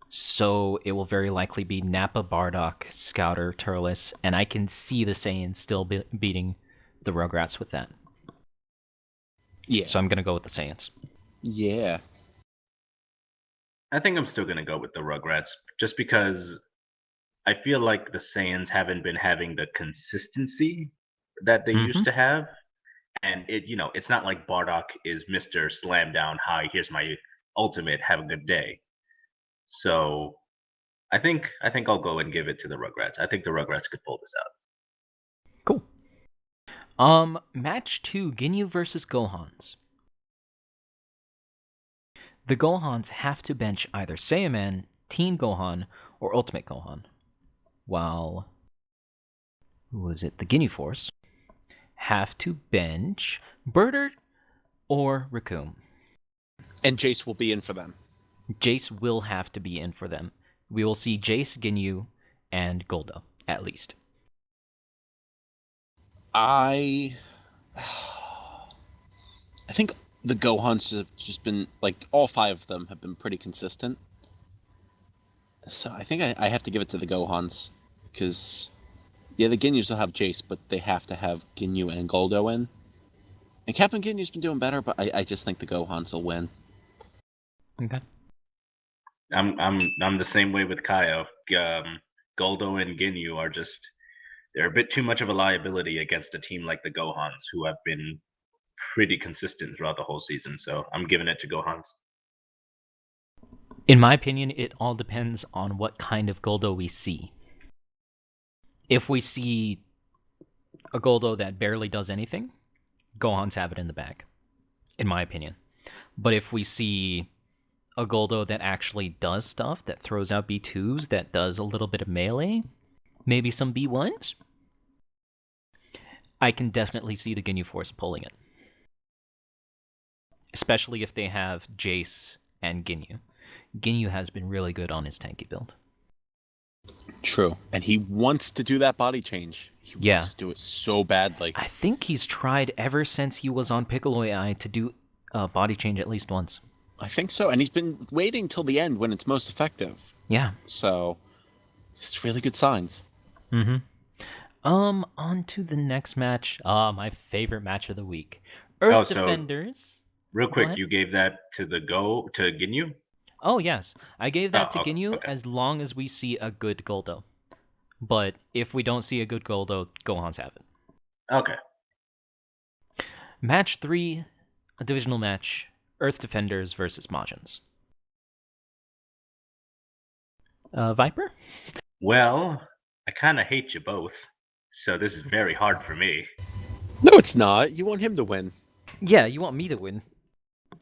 So it will very likely be Nappa, Bardock, Scouter, Turles, and I can see the Saiyans still beating the Rugrats with that. Yeah. So I'm going to go with the Saiyans. Yeah. I think I'm still going to go with the Rugrats, just because I feel like the Saiyans haven't been having the consistency that they used to have. And it's not like Bardock is Mr. Slam Down, hi, here's my ultimate, have a good day. So I think I'll go and give it to the Rugrats. I think the Rugrats could pull this out. Cool. Match 2, Ginyu versus Gohans. The Gohans have to bench either Saiyaman, Teen Gohan, or Ultimate Gohan. While, the Ginyu Force have to bench Berdert or Raccoon. And Jace will be in for them. Jace will have to be in for them. We will see Jace, Ginyu, and Goldo, at least. I think the Gohans have just been, like, all 5 of them have been pretty consistent. So I think I have to give it to the Gohans. Because, yeah, the Ginyus will have Jace, but they have to have Ginyu and Goldo in. And Captain Ginyu's been doing better, but I just think the Gohans will win. Okay. I'm the same way with Kaio. Goldo and Ginyu are they're a bit too much of a liability against a team like the Gohans, who have been pretty consistent throughout the whole season. So I'm giving it to Gohans. In my opinion, it all depends on what kind of Goldo we see. If we see a Goldo that barely does anything, Gohans have it in the bag, in my opinion. But if we see a Goldo that actually does stuff, that throws out B2s, that does a little bit of melee, maybe some B1s, I can definitely see the Ginyu Force pulling it. Especially if they have Jace and Ginyu. Ginyu has been really good on his tanky build. True. And he wants to do that body change. He Yeah. wants to do it so badly. I think he's tried ever since he was on Piccolo AI to do a body change at least once. I think so. And he's been waiting till the end when it's most effective. Yeah. So it's really good signs. Mm-hmm. On to the next match. My favorite match of the week. Earth so Defenders. Real quick, What? you gave that to Ginyu? Oh, yes. I gave that to Oh, Ginyu okay. as long as we see a good Goldo. But if we don't see a good Goldo, Gohan's have it. Okay. Match 3, a divisional match. Earth Defenders versus Majins. Viper? Well, I kind of hate you both, so this is very hard for me. No, it's not. You want him to win. Yeah, you want me to win.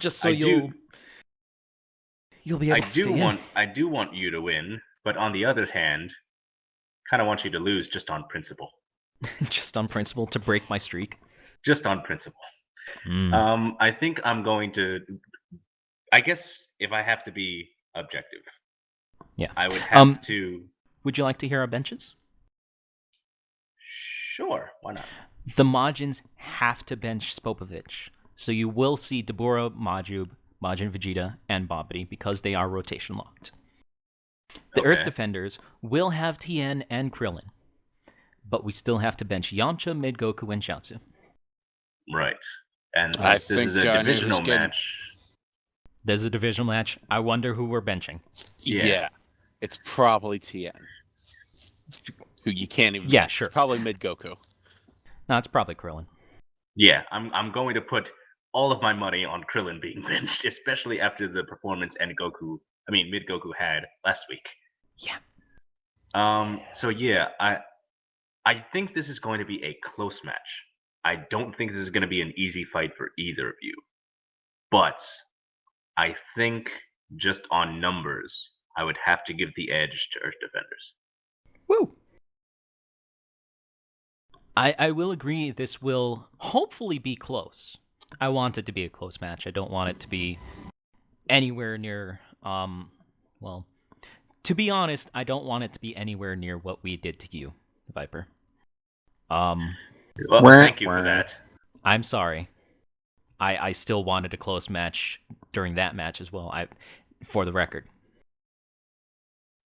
Just so you'll be able to stay in. I do want you to win, but on the other hand, kind of want you to lose just on principle. Just on principle to break my streak. Just on principle. Mm. I think I'm going to. I guess if I have to be objective, Yeah. I would have to. Would you like to hear our benches? Sure, why not? The Majins have to bench Spopovich. So you will see Deborah, Majin Vegeta, and Bobbity because they are rotation locked. The Okay. Earth Defenders will have Tien and Krillin, but we still have to bench Yamcha, Mid Goku, and Chiaotzu. Right. And I since this is think a I know divisional who's getting- match, There's a divisional match. I wonder who we're benching. Yeah. It's probably Tien. Who you can't even. Yeah, sure. It's probably Mid Goku. No, it's probably Krillin. yeah, I'm going to put all of my money on Krillin being benched, especially after the performance Mid Goku had last week. Yeah. So yeah, I think this is going to be a close match. I don't think this is going to be an easy fight for either of you. But I think just on numbers, I would have to give the edge to Earth Defenders. Woo! I will agree this will hopefully be close. I want it to be a close match. I don't want it to be anywhere near well, to be honest, I don't want it to be anywhere near what we did to you, Viper. Well, thank you for that. I'm sorry. I still wanted a close match during that match as well. For the record.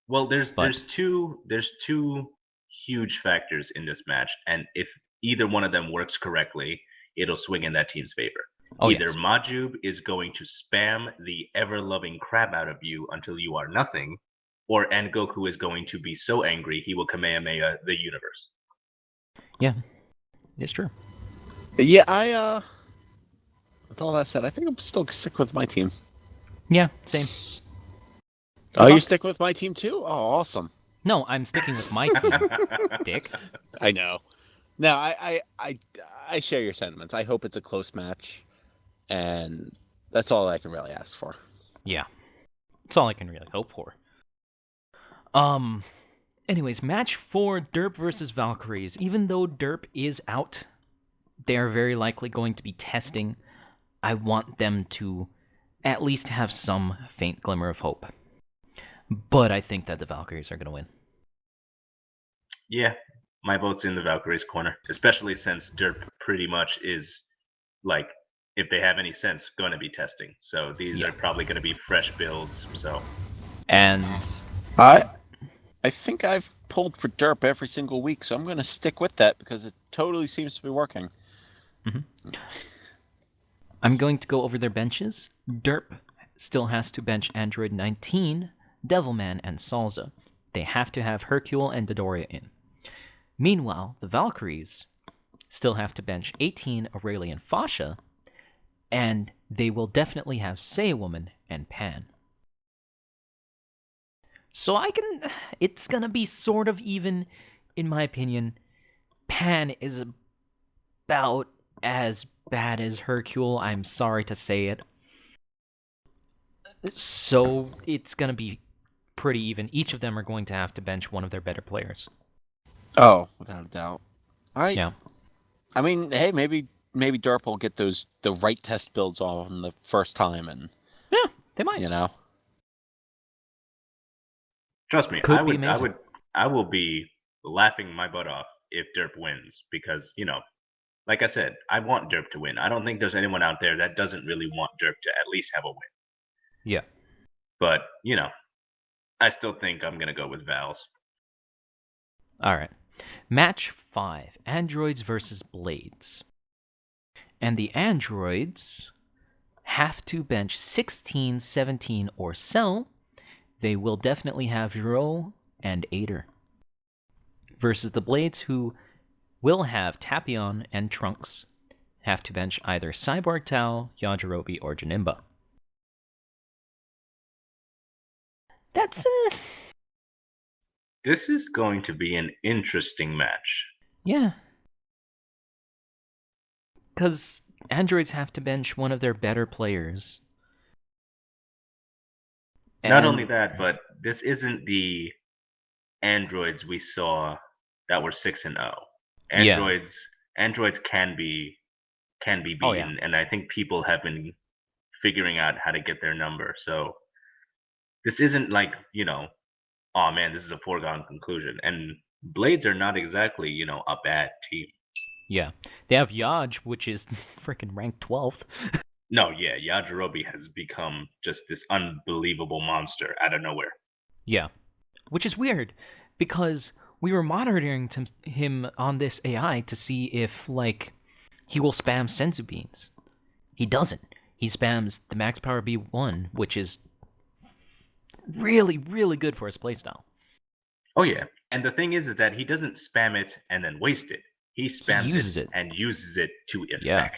Well, there's two huge factors in this match, and if either one of them works correctly, it'll swing in that team's favor. Either yes. Majub is going to spam the ever-loving crap out of you until you are nothing, or Goku is going to be so angry he will Kamehameha the universe. Yeah, it's true. Yeah, with all that said, I think I'm still stick with my team. Yeah, same. Oh, you stick with my team too? Oh, awesome. No, I'm sticking with my team, Dick. I know. No, I share your sentiments. I hope it's a close match, and that's all I can really ask for. Yeah, that's all I can really hope for. Anyways, match 4, Derp versus Valkyries. Even though Derp is out, they are very likely going to be testing. I want them to at least have some faint glimmer of hope. But I think that the Valkyries are going to win. Yeah, my vote's in the Valkyries' corner, especially since Derp pretty much is, like, if they have any sense, going to be testing. So these are probably going to be fresh builds. So, and I think I've pulled for Derp every single week, so I'm going to stick with that because it totally seems to be working. Mm-hmm. I'm going to go over their benches. Derp still has to bench Android 19, Devilman, and Salza. They have to have Hercule and Dodoria in. Meanwhile, the Valkyries still have to bench 18, Aurelia, and Fasha, and they will definitely have Saiyawoman and Pan. So it's gonna be sort of even, in my opinion. Pan is about as bad as Hercule, I'm sorry to say it. So it's gonna be pretty even. Each of them are going to have to bench one of their better players. Oh, without a doubt. Yeah. I mean, hey, maybe Derp will get the right test builds on the first time, and yeah, they might. You know, trust me, Could I be amazing. I will be laughing my butt off if Derp wins because, like I said, I want Derp to win. I don't think there's anyone out there that doesn't really want Derp to at least have a win. Yeah. But, I still think I'm going to go with Val's. All right. Match 5, Androids versus Blades. And the Androids have to bench 16, 17, or Cell. They will definitely have Zero and Aider. Versus the Blades, who will have Tapion and Trunks, have to bench either Cyborg Tao, Yajirobe, or Janemba. That's This is going to be an interesting match. yeah. Because androids have to bench one of their better players. Not only that, but this isn't the androids we saw that were 6-0. Androids can be beaten, Oh, yeah. and I think people have been figuring out how to get their number. So this isn't like, oh man, this is a foregone conclusion. And Blades are not exactly, a bad team. Yeah. They have Yaj, which is freaking ranked 12th. No, yeah, Yajirobe has become just this unbelievable monster out of nowhere. Yeah. Which is weird, because we were monitoring him on this AI to see if, he will spam Senzu Beans. He doesn't. He spams the Max Power B1, which is really, really good for his playstyle. Oh, yeah. And the thing is that he doesn't spam it and then waste it. He spams it and uses it to effect. Yeah.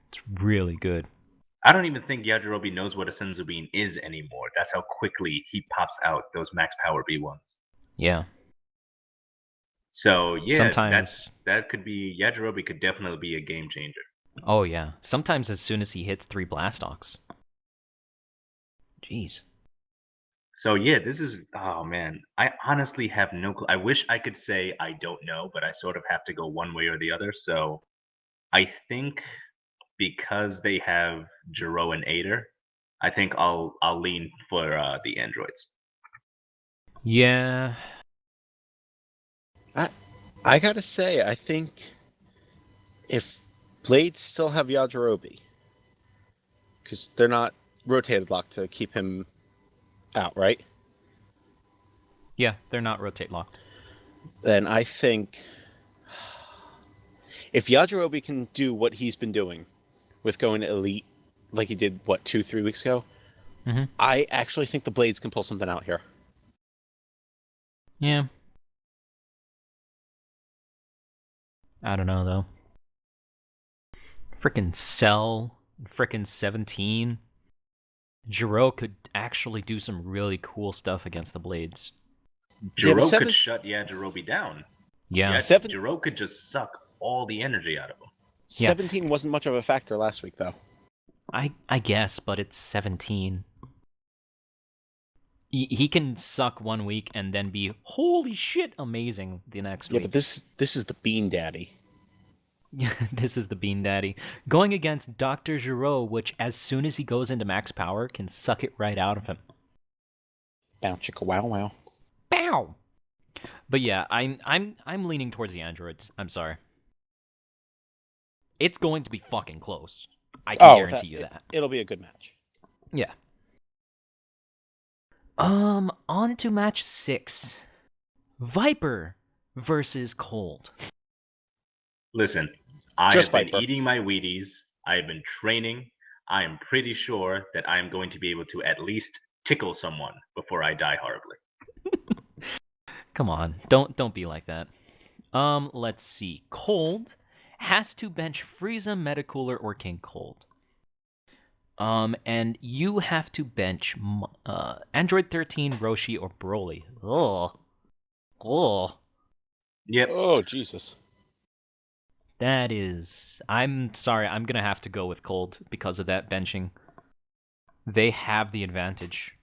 It's really good. I don't even think Yajirobe knows what a Senzu Bean is anymore. That's how quickly he pops out those max power B1s. Yeah. So, yeah, sometimes that could be... Yajirobe could definitely be a game changer. Oh, yeah. Sometimes as soon as he hits 3 Blastocs. Jeez. So, yeah, this is... Oh, man. I honestly have no clue. I wish I could say I don't know, but I sort of have to go one way or the other. So, I think... because they have Jiro and Aider, I think I'll lean for the androids. Yeah. I gotta say, I think if Blades still have Yajirobe, because they're not rotated locked to keep him out, right? Yeah, they're not rotate locked. Then I think if Yajirobe can do what he's been doing with going to Elite, like he did, 2-3 weeks ago, I actually think the Blades can pull something out here. Yeah. I don't know, though. Frickin' Cell, frickin' 17. Jiro could actually do some really cool stuff against the Blades. Jiro could shut Yajirobe down. Yeah. Jiro could just suck all the energy out of him. 17 wasn't much of a factor last week, though. I guess, but it's 17. He can suck 1 week and then be holy shit amazing the next week. Yeah, but this is the Bean Daddy. This is the Bean Daddy. Going against Dr. Giro, which as soon as he goes into max power can suck it right out of him. Bow chicka wow wow. Bow. But yeah, I'm leaning towards the androids. I'm sorry. It's going to be fucking close. I can guarantee you that. It'll be a good match. Yeah. On to match 6. Viper versus Cold. Listen, I have been eating my Wheaties. I have been training. I am pretty sure that I am going to be able to at least tickle someone before I die horribly. Come on, don't be like that. Let's see. Cold has to bench Frieza, Metacooler, or King Cold. And you have to bench Android 13, Roshi, or Broly. Oh. Yep. Oh, Jesus. That is... I'm sorry, I'm gonna have to go with Cold because of that benching. They have the advantage.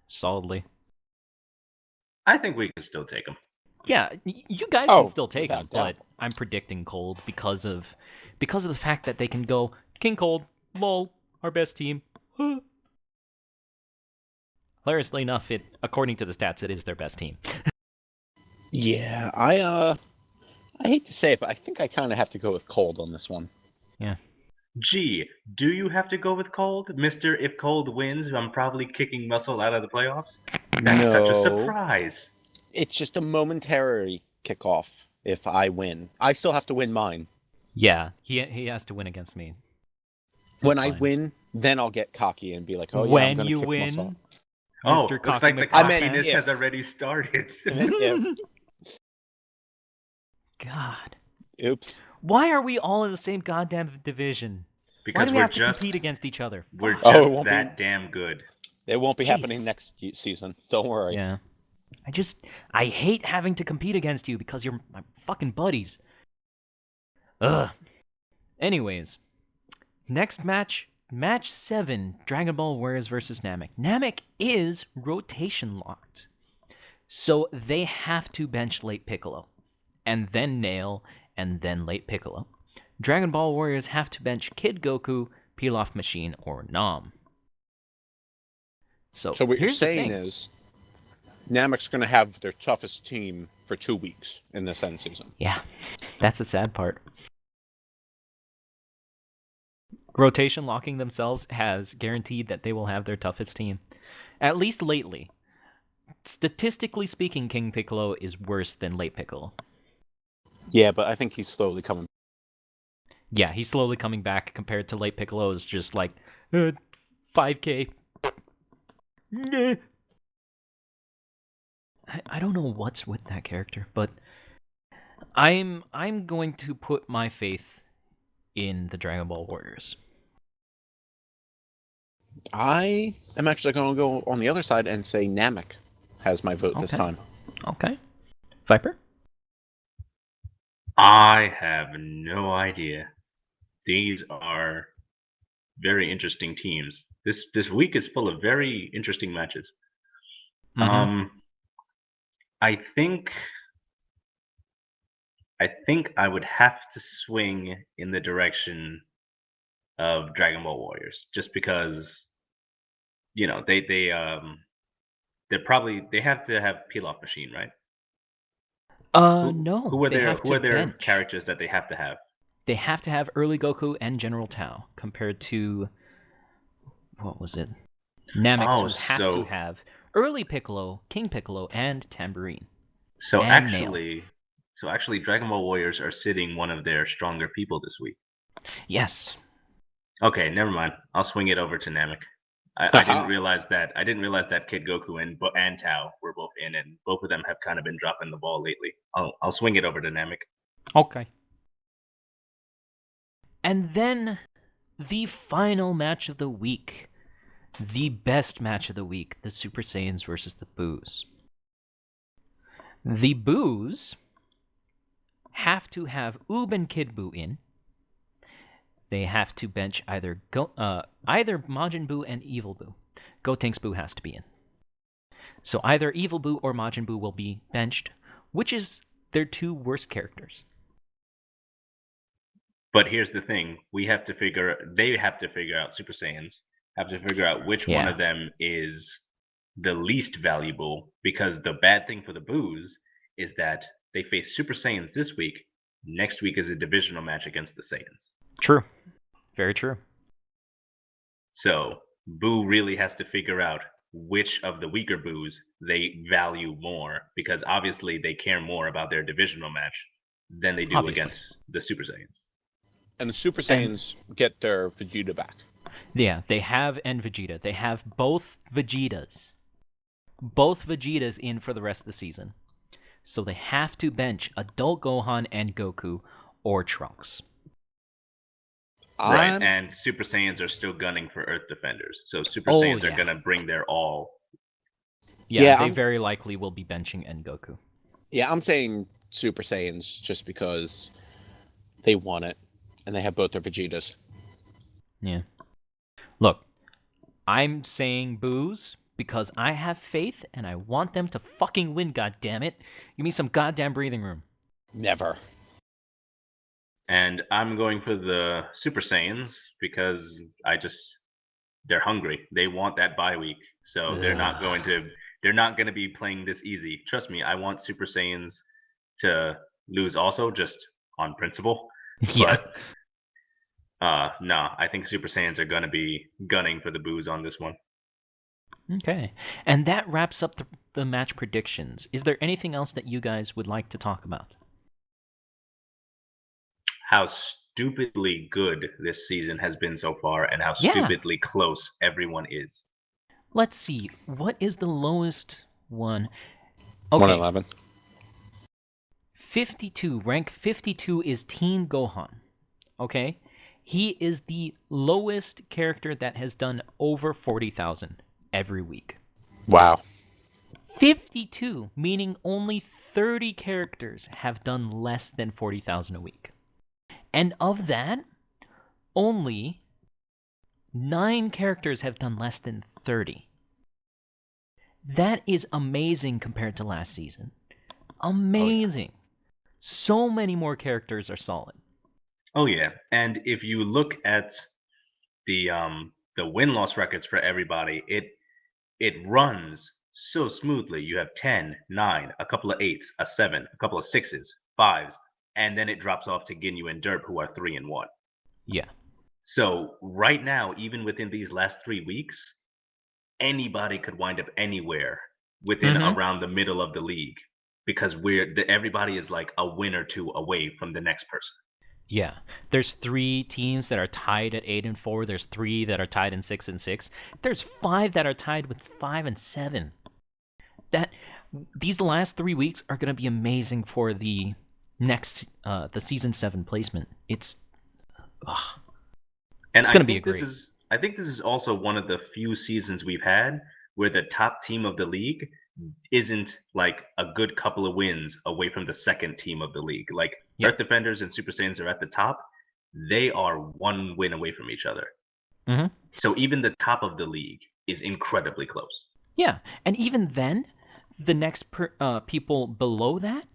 Solidly. I think we can still take them. Yeah, you guys can still take them, but I'm predicting Cold because of the fact that they can go King Cold, lol, our best team. Hilariously enough, according to the stats, it is their best team. Yeah, I hate to say it, but I think I kind of have to go with Cold on this one. Yeah. Gee, do you have to go with Cold? Mister, if Cold wins, I'm probably kicking Muscle out of the playoffs? That's such a surprise. It's just a momentary kickoff if I win. I still have to win mine. Yeah, he has to win against me. When That's I fine. win, then I'll get cocky and be like, oh yeah, I'm When going to you kick Muscle. win, Oh, Mr. looks Cocky like the McCock cockiness if. has already started. I meant if. God. Oops. Why are we all in the same goddamn division? Why Because do we we're have to just compete against each other? we're Fuck. just Oh, it won't that be. damn good. It won't be happening Jesus. next season. Don't worry. Yeah. I hate having to compete against you because you're my fucking buddies. Ugh. Anyways, next match, match 7, Dragon Ball Warriors versus Namek. Namek is rotation locked. So they have to bench late Piccolo, and then Nail, and then late Piccolo. Dragon Ball Warriors have to bench Kid Goku, Pilaf Machine, or Nam. So what you're here's the saying thing. is Namek's going to have their toughest team for 2 weeks in this end season. Yeah, that's the sad part. Rotation locking themselves has guaranteed that they will have their toughest team, at least lately. Statistically speaking, King Piccolo is worse than late Piccolo. Yeah, but I think he's slowly coming. Yeah, he's slowly coming back compared to late Piccolo is just like 5K. I don't know what's with that character, but I'm going to put my faith in the Dragon Ball Warriors. I am actually going to go on the other side and say Namek has my vote this Okay. time. Okay. Viper? I have no idea. These are very interesting teams. This week is full of very interesting matches. Mm-hmm. I think I would have to swing in the direction of Dragon Ball Warriors, just because they're they have to have Pilaf Machine, right? No. Who are They have to their bench. characters that they have to have? They have to have early Goku and General Tao compared to what was it? Nameks Oh, who have to have early Piccolo, King Piccolo, and Tambourine. So and Nail. actually, Dragon Ball Warriors are sitting one of their stronger people this week. Yes. Okay, never mind. I'll swing it over to Namek. I didn't realize that. I didn't realize that Kid Goku and Tao were both in, and both of them have kind of been dropping the ball lately. I'll swing it over to Namek. Okay. And then the final match of the week. The best match of the week, the Super Saiyans versus the Boos. The Boos have to have Oob and Kid Buu in. They have to bench either Majin Buu and Evil Buu. Gotenks Buu has to be in. So either Evil Buu or Majin Buu will be benched, which is their two worst characters. But here's the thing: they have to figure out Super Saiyans have to figure out which one of them is the least valuable, because the bad thing for the Boos is that they face Super Saiyans this week. Next week is a divisional match against the Saiyans. True. Very true. So Buu really has to figure out which of the weaker Boos they value more, because obviously they care more about their divisional match than they do against the Super Saiyans. And the Super Saiyans get their Vegeta back. Yeah, they have and Vegeta. They have both Vegetas. Both Vegetas in for the rest of the season. So they have to bench Adult Gohan and Goku or Trunks. Right, and Super Saiyans are still gunning for Earth Defenders. So Super Saiyans are going to bring their all. Yeah, they very likely will be benching Goku. Yeah, I'm saying Super Saiyans just because they want it, and they have both their Vegetas. Yeah. Look, I'm saying Boos because I have faith and I want them to fucking win, goddammit. Give me some goddamn breathing room. Never. And I'm going for the Super Saiyans because they're hungry. They want that bye week. So Ugh. they're not going to be playing this easy. Trust me, I want Super Saiyans to lose also, just on principle. Yeah. But no, I think Super Saiyans are going to be gunning for the booze on this one. Okay. And that wraps up the match predictions. Is there anything else that you guys would like to talk about? How stupidly good this season has been so far and how Yeah. stupidly close everyone is. Let's see. What is the lowest one? Okay. 111. 52. Rank 52 is Teen Gohan. Okay? He is the lowest character that has done over 40,000 every week. Wow. 52, meaning only 30 characters have done less than 40,000 a week. And of that, only 9 characters have done less than 30. That is amazing compared to last season. Amazing. So many more characters are solid. Oh yeah, and if you look at the win loss records for everybody, it runs so smoothly. You have 10, 9, a couple of 8s, a 7, a couple of 6s, 5s, and then it drops off to Ginyu and Derp, who are 3 and 1. Yeah. So right now, even within these last 3 weeks, anybody could wind up anywhere within Mm-hmm. around the middle of the league because everybody is like a win or two away from the next person. Yeah. There's 3 teams that are tied at 8 and 4. There's 3 that are tied in 6 and 6. There's 5 that are tied with 5 and 7. That these last 3 weeks are going to be amazing for the next the season 7 placement. It's And It's going to be a great. I think this is also one of the few seasons we've had where the top team of the league isn't like a good couple of wins away from the second team of the league. Like Yeah. Earth Defenders and Super Saiyans are at the top. They are one win away from each other. Mhm. So even the top of the league is incredibly close. Yeah, and even then, the next people below that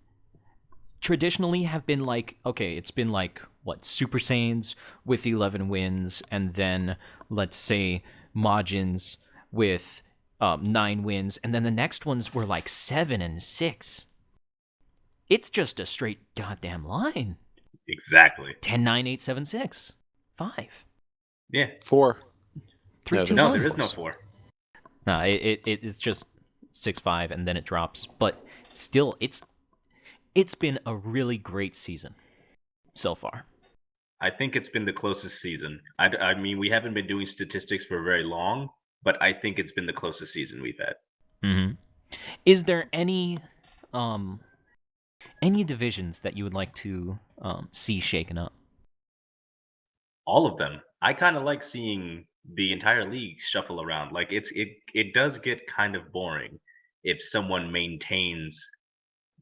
traditionally have been like, okay, it's been like what, Super Saiyans with 11 wins, and then let's say Majins with 9 wins, and then the next ones were like 7 and 6. It's just a straight goddamn line. Exactly. 10, 9, 8, 7, 6, 5, Yeah. 4. 3, No, 2, there's No, 1. there is no 4. No, it's just 6-5 and then it drops. But still, it's been a really great season so far. I think it's been the closest season. I mean, we haven't been doing statistics for very long, but I think it's been the closest season we've had. Mm-hmm. Is there any divisions that you would like to see shaken up? All of them. I kind of like seeing the entire league shuffle around. Like it does get kind of boring if someone maintains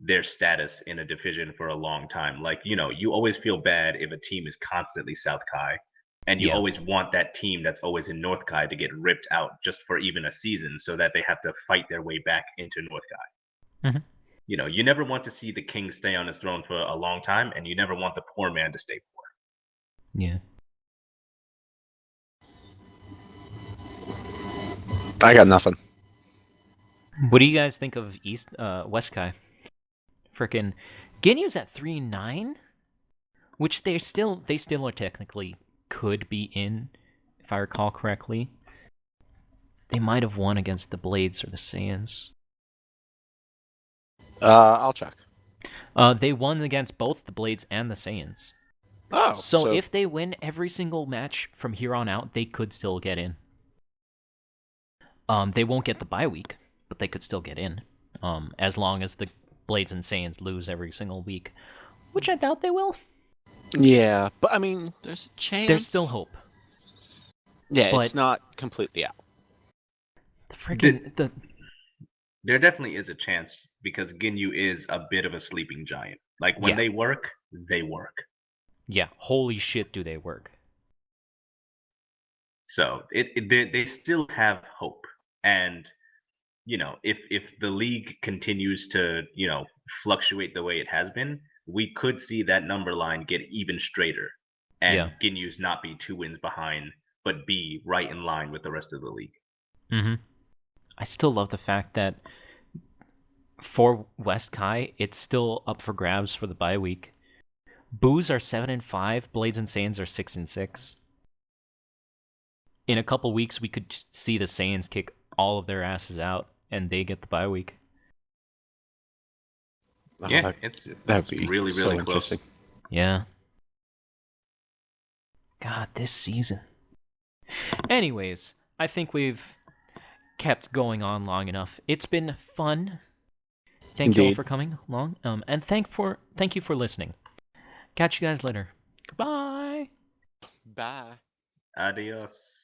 their status in a division for a long time. Like, you always feel bad if a team is constantly South Kai, and you Yeah. always want that team that's always in North Kai to get ripped out just for even a season so that they have to fight their way back into North Kai. Mm-hmm. You never want to see the king stay on his throne for a long time, and you never want the poor man to stay poor. Yeah. I got nothing. What do you guys think of West Kai? Frickin' Ginyu's at 3-9, which they still are technically could be in, if I recall correctly. They might have won against the Blades or the Saiyans. I'll check. They won against both the Blades and the Saiyans. Oh, So if they win every single match from here on out, they could still get in. They won't get the bye week, but they could still get in. As long as the Blades and Saiyans lose every single week, which I doubt they will. yeah, but I mean, there's a chance. There's still hope. Yeah, but- it's not completely out. The freaking There definitely is a chance because Ginyu is a bit of a sleeping giant. Like when Yeah. they work, they work. yeah, holy shit, do they work? So they still have hope, and if the league continues to fluctuate the way it has been, we could see that number line get even straighter, and Yeah. Ginyu's not be 2 wins behind, but be right in line with the rest of the league. Mm-hmm. I still love the fact that for West Kai, it's still up for grabs for the bye week. Boos are 7-5, Blades and Saiyans are 6-6. In a couple weeks, we could see the Saiyans kick all of their asses out, and they get the bye week. Yeah, that'd be really, so really close. interesting. Yeah. God, this season. Anyways, I think we've kept going on long enough. It's been fun. Thank you all Indeed. for coming along. And thank you for listening. Catch you guys later. Goodbye. Bye. Adios.